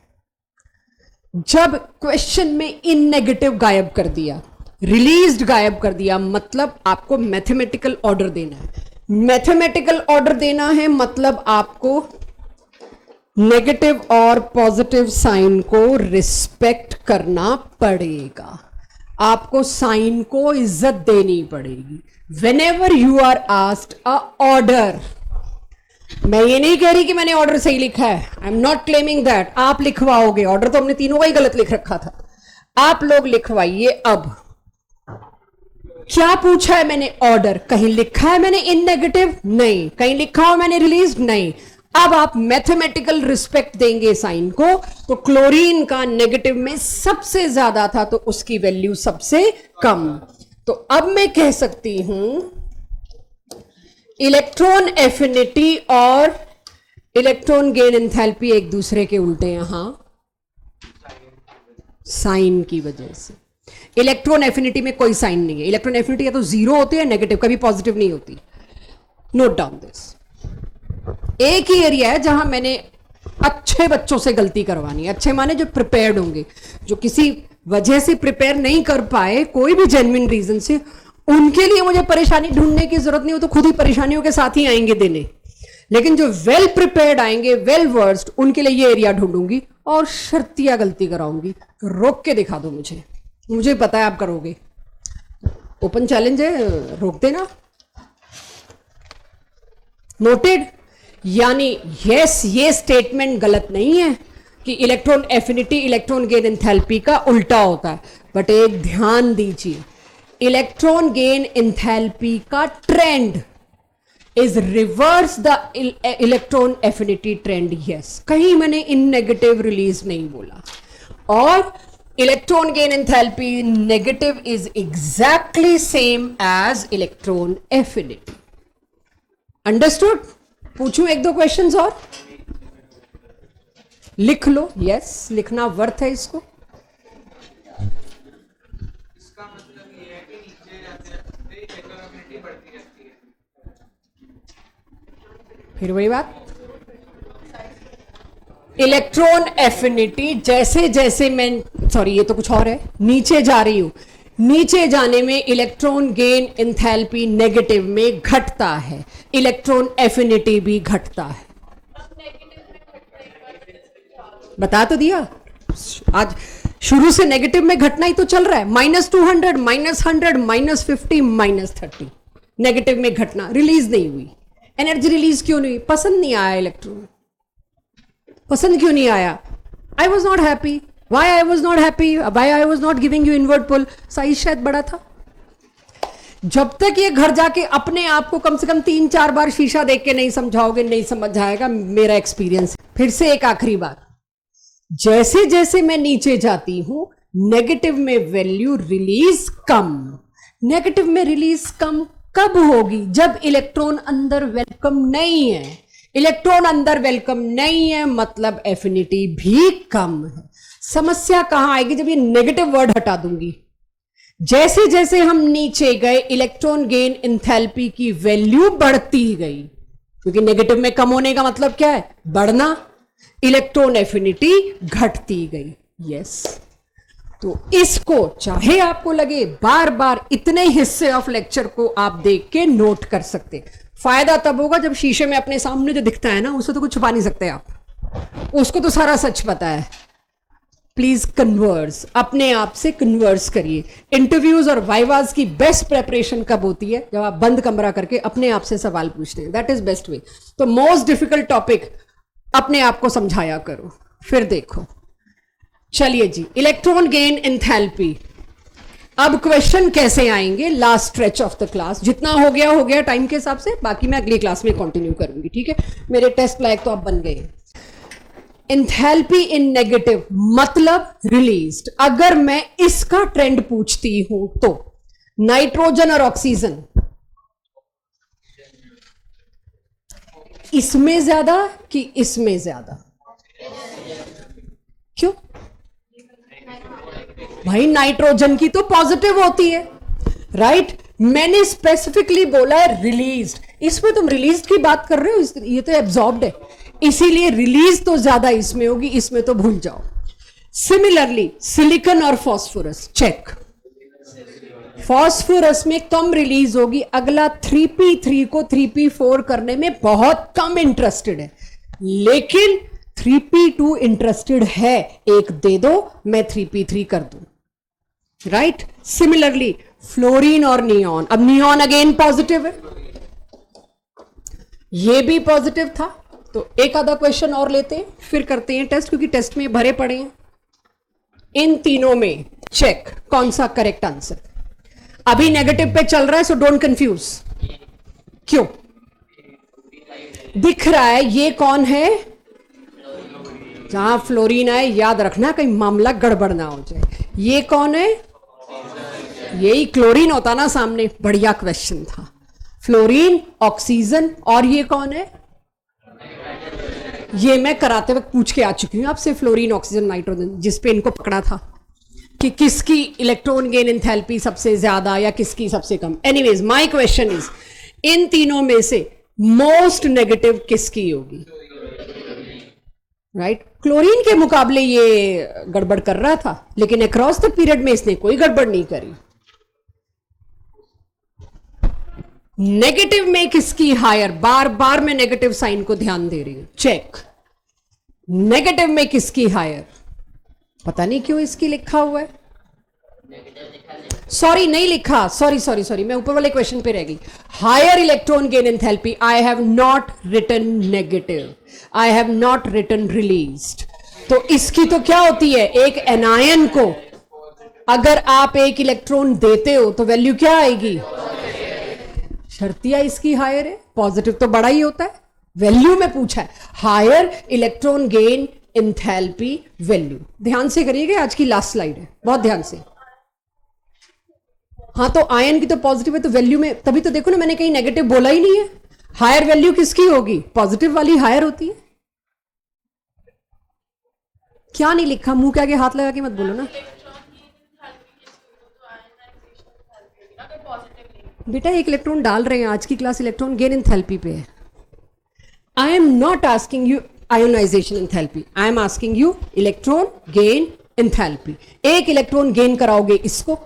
जब question में इन नेगेटिव गायब कर दिया, रिलीज्ड गायब कर दिया, मतलब आपको मैथमेटिकल ऑर्डर देना है। मैथमेटिकल ऑर्डर देना है मतलब आपको नेगेटिव और पॉजिटिव साइन को रिस्पेक्ट करना पड़ेगा, आपको साइन को इज्जत देनी पड़ेगी। Whenever you are asked a order, मैं ये नहीं कह रही कि मैंने ऑर्डर सही लिखा है, I am not claiming that, आप लिखवाओगे ऑर्डर, तो हमने तीनों का ही गलत लिख रखा था। आप लोग लिखवाइए। अब क्या पूछा है मैंने? ऑर्डर। कहीं लिखा है मैंने इन नेगेटिव? नहीं। कहीं लिखा हो मैंने रिलीज? नहीं। अब आप मैथमेटिकल रिस्पेक्ट देंगे साइन को, तो क्लोरीन का नेगेटिव में सबसे ज्यादा था तो उसकी वैल्यू सबसे कम। तो अब मैं कह सकती हूं इलेक्ट्रॉन एफिनिटी और इलेक्ट्रॉन गेन एंथैल्पी एक दूसरे के उल्टे, यहां साइन की वजह से। इलेक्ट्रॉन एफिनिटी में कोई साइन नहीं है। इलेक्ट्रॉन एफिनिटी या तो जीरो होती है नेगेटिव, कभी पॉजिटिव नहीं होती। Note down this. एक ही एरिया है जहां मैंने अच्छे बच्चों से गलती करवानी है। अच्छे माने जो प्रिपेयर्ड होंगे, जो किसी वजह से प्रिपेयर नहीं कर पाए, कोई भी जेन्युइन रीजन से, उनके लिए मुझे परेशानी ढूंढने की जरूरत नहीं हो, तो खुद ही परेशानियों के साथ ही आएंगे देने। लेकिन जो वेल प्रिपेयर्ड आएंगे, वेल वर्स्ड, उनके लिए ये एरिया ढूंढूंगी और शर्तिया गलती कराऊंगी। रोक के दिखा दो मुझे पता है आप करोगे। ओपन चैलेंज है, रोक देना। नोटेड? यानी यस, ये स्टेटमेंट गलत नहीं है कि electron affinity electron gain enthalpy का उल्टा होता है, बट एक ध्यान दीजिए, इलेक्ट्रॉन गेन एंथैल्पी का trend is reverse the electron affinity trend. Yes, कहीं मैंने इन नेगेटिव रिलीज नहीं बोला। और electron gain enthalpy negative is exactly same as electron affinity. Understood? पूछूं एक दो क्वेश्चंस और? लिख लो। यस, लिखना वर्थ है इसको। इसका मतलब ये है कि नीचे जाते जाते इलेक्ट्रोनेगेटिविटी बढ़ती रहती है। फिर वही बात, इलेक्ट्रॉन एफिनिटी जैसे जैसे मैं, सॉरी ये तो कुछ और है, नीचे जा रही हूं, नीचे जाने में इलेक्ट्रॉन गेन एंथैल्पी नेगेटिव में घटता है, इलेक्ट्रॉन एफिनिटी भी घटता है। बता तो दिया, आज शुरू से नेगेटिव में घटना ही तो चल रहा है। -200, -100, -50, -30 नेगेटिव में घटना, रिलीज नहीं हुई। एनर्जी रिलीज क्यों नहीं हुई? पसंद नहीं आया इलेक्ट्रॉन। पसंद क्यों नहीं आया? I was not happy. Why I was not happy? Why I was not giving you invert pull? Size शायद बड़ा था। जब तक ये घर जाके अपने आप को कम से कम 3-4 बार शीशा देख के नहीं समझाओगे, नहीं समझ आएगा। मेरा एक्सपीरियंस। फिर से एक आखिरी बात, जैसे जैसे मैं नीचे जाती हूं, नेगेटिव में वैल्यू रिलीज कम। नेगेटिव में रिलीज कम कब होगी? जब इलेक्ट्रॉन अंदर वेलकम नहीं है। इलेक्ट्रॉन अंदर वेलकम नहीं है मतलब एफिनिटी भी कम है। समस्या कहां आएगी? जब ये नेगेटिव वर्ड हटा दूंगी। जैसे जैसे हम नीचे गए, इलेक्ट्रॉन गेन एंथैल्पी की वैल्यू बढ़ती गई, क्योंकि नेगेटिव में कम होने का मतलब क्या है? बढ़ना। इलेक्ट्रॉन एफिनिटी घटती गई। यस, तो इसको चाहे आपको लगे, बार बार इतने हिस्से ऑफ लेक्चर को आप देख के नोट कर सकते। फायदा तब होगा जब शीशे में अपने सामने जो दिखता है ना, उसे तो कुछ छुपा नहीं सकते आप, उसको तो सारा सच पता है। प्लीज कन्वर्स, अपने आप से कन्वर्स करिए। इंटरव्यूज और वाइवाज की बेस्ट प्रेपरेशन कब होती है? जब आप बंद कमरा करके अपने आप से सवाल पूछते हैं। That is best way. तो मोस्ट डिफिकल्ट टॉपिक अपने आप को समझाया करो, फिर देखो। चलिए जी, इलेक्ट्रॉन गेन एंथैल्पी। अब क्वेश्चन कैसे आएंगे? Last stretch of the class, जितना हो गया टाइम के हिसाब से, बाकी मैं अगली क्लास में कंटिन्यू करूंगी। ठीक है, मेरे टेस्ट लायक तो आप बन गए। एंथैल्पी इन नेगेटिव मतलब रिलीज्ड। अगर मैं इसका ट्रेंड पूछती हूं तो नाइट्रोजन और ऑक्सीजन, इसमें ज्यादा कि इसमें ज्यादा? क्यों भाई? नाइट्रोजन की तो पॉजिटिव होती है, राइट? मैंने स्पेसिफिकली बोला है रिलीज्ड। इसमें तुम रिलीज की बात कर रहे हो, ये तो एब्जॉर्ब्ड है, इसीलिए रिलीज तो ज्यादा इसमें होगी, इसमें तो भूल जाओ। सिमिलरली सिलिकॉन और फास्फोरस, चेक। फास्फोरस में कम रिलीज होगी। अगला 3p3 को 3p4 करने में बहुत कम इंटरेस्टेड है, लेकिन 3p2 इंटरेस्टेड है। एक दे दो, मैं 3p3 कर दूं, राइट? सिमिलरली फ्लोरीन और नियॉन। अब नियॉन अगेन पॉजिटिव है, ये भी पॉजिटिव था। तो एक आधा क्वेश्चन और लेते हैं, फिर करते हैं टेस्ट, क्योंकि टेस्ट में भरे पड़े हैं। इन तीनों में चेक कौन सा करेक्ट आंसर। अभी नेगेटिव पे चल रहा है, सो डोंट कंफ्यूज। क्यों दिख रहा है? ये कौन है? जहां फ्लोरीन है याद रखना कहीं मामला गड़बड़ ना हो जाए। ये कौन है? यही क्लोरीन होता ना सामने। बढ़िया क्वेश्चन था। फ्लोरीन, ऑक्सीजन, और ये कौन है? ये मैं कराते वक्त पूछ के आ चुकी हूं आपसे, फ्लोरीन, ऑक्सीजन, नाइट्रोजन, जिस पे इनको पकड़ा था कि किसकी इलेक्ट्रॉन गेन एंथैल्पी सबसे ज्यादा या किसकी सबसे कम। एनीवेज माय क्वेश्चन इज, इन तीनों में से मोस्ट नेगेटिव किसकी होगी? राइट क्लोरीन के मुकाबले ये गड़बड़ कर रहा था, लेकिन अक्रॉस द पीरियड में इसने कोई गड़बड़ नहीं करी। नेगेटिव में किसकी हायर? बार बार मैं नेगेटिव साइन को ध्यान दे रही हूं। चेक नेगेटिव में किसकी हायर? पता नहीं क्यों इसकी लिखा हुआ है। सॉरी नहीं लिखा, सॉरी मैं ऊपर वाले क्वेश्चन पे रह गई। Higher electron gain enthalpy, I have not written negative, I have not written released. तो इसकी तो क्या होती है? एक एनायन को अगर आप एक इलेक्ट्रॉन देते हो तो वैल्यू क्या आएगी? शर्तिया इसकी हायर है, पॉजिटिव तो बड़ा ही होता है। वैल्यू में पूछा है, higher electron gain enthalpy value. ध्यान से करिएगा, आज की लास्ट स्लाइड है, बहुत ध्यान से। हाँ तो आयन की तो पॉजिटिव है, तो वैल्यू में तभी तो देखो ना, मैंने कहीं नेगेटिव बोला ही नहीं है। हायर वैल्यू किसकी होगी? पॉजिटिव वाली हायर होती है। क्या नहीं लिखा? मुंह के आगे हाथ लगा के मत बोलो ना बेटा। एक इलेक्ट्रॉन डाल रहे हैं, आज की क्लास इलेक्ट्रॉन गेन एंथैल्पी पे है। I am not asking you ionisation enthalpy, I am asking you electron gain enthalpy. एक इलेक्ट्रॉन गेन कराओगे इसको,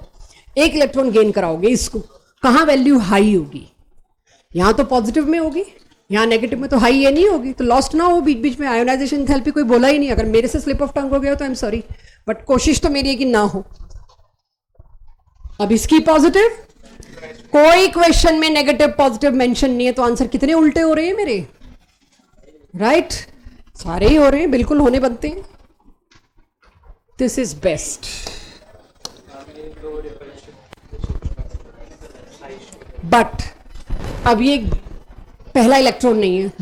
एक इलेक्ट्रॉन गेन कराओगे इसको, कहां वैल्यू हाई होगी? यहां तो पॉजिटिव में होगी, यहां नेगेटिव में तो हाई ये नहीं होगी। तो लॉस्ट ना हो बीच बीच में। आयोनाइजेशन एंथैल्पी कोई बोला ही नहीं। अगर मेरे से स्लिप ऑफ टंग हो गया तो आई एम सॉरी, बट कोशिश तो मेरी है कि ना हो। अब इसकी पॉजिटिव, कोई क्वेश्चन में नेगेटिव पॉजिटिव मेंशन नहीं है, तो आंसर कितने उल्टे हो रहे हैं मेरे? राइट सारे ही हो रहे हैं, बिल्कुल होने बनते हैं। This is best. बट अब ये पहला इलेक्ट्रॉन नहीं है,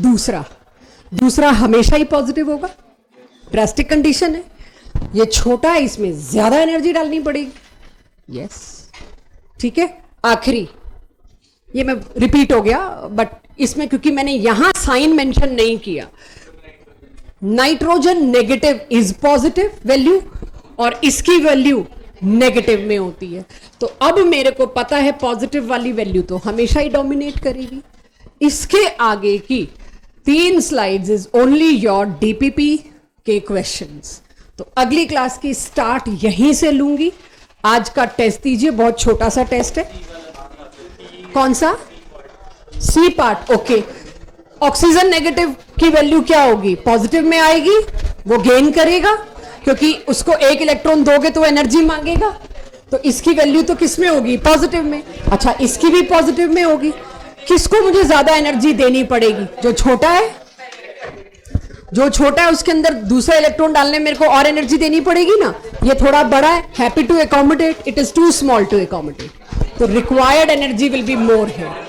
दूसरा हमेशा ही पॉजिटिव होगा। ड्रास्टिक कंडीशन है। ये छोटा है, इसमें ज्यादा एनर्जी डालनी पड़ेगी। यस ठीक है। आखिरी, ये मैं रिपीट हो गया, बट इसमें क्योंकि मैंने यहां साइन मेंशन नहीं किया, nitrogen negative is positive value और इसकी वैल्यू नेगेटिव में होती है। तो अब मेरे को पता है पॉजिटिव वाली वैल्यू तो हमेशा ही डोमिनेट करेगी। इसके आगे की 3 slides is only your DPP के क्वेश्चंस। तो अगली क्लास की स्टार्ट यहीं से लूंगी। आज का टेस्ट दीजिए, बहुत छोटा सा टेस्ट है। कौन सा? C part. Okay, oxygen negative की वैल्यू क्या होगी? पॉजिटिव में आएगी, वो गेन करेगा क्योंकि उसको एक इलेक्ट्रॉन दोगे तो एनर्जी मांगेगा। तो इसकी वैल्यू तो किस में होगी? पॉजिटिव में। अच्छा, इसकी भी पॉजिटिव में होगी। किसको मुझे ज्यादा एनर्जी देनी पड़ेगी? जो छोटा है। जो छोटा है उसके अंदर दूसरा इलेक्ट्रॉन डालने में मेरे को और एनर्जी देनी पड़ेगी ना। ये थोड़ा बड़ा है, happy to accommodate, it is too small to accommodate, तो required energy will be more here.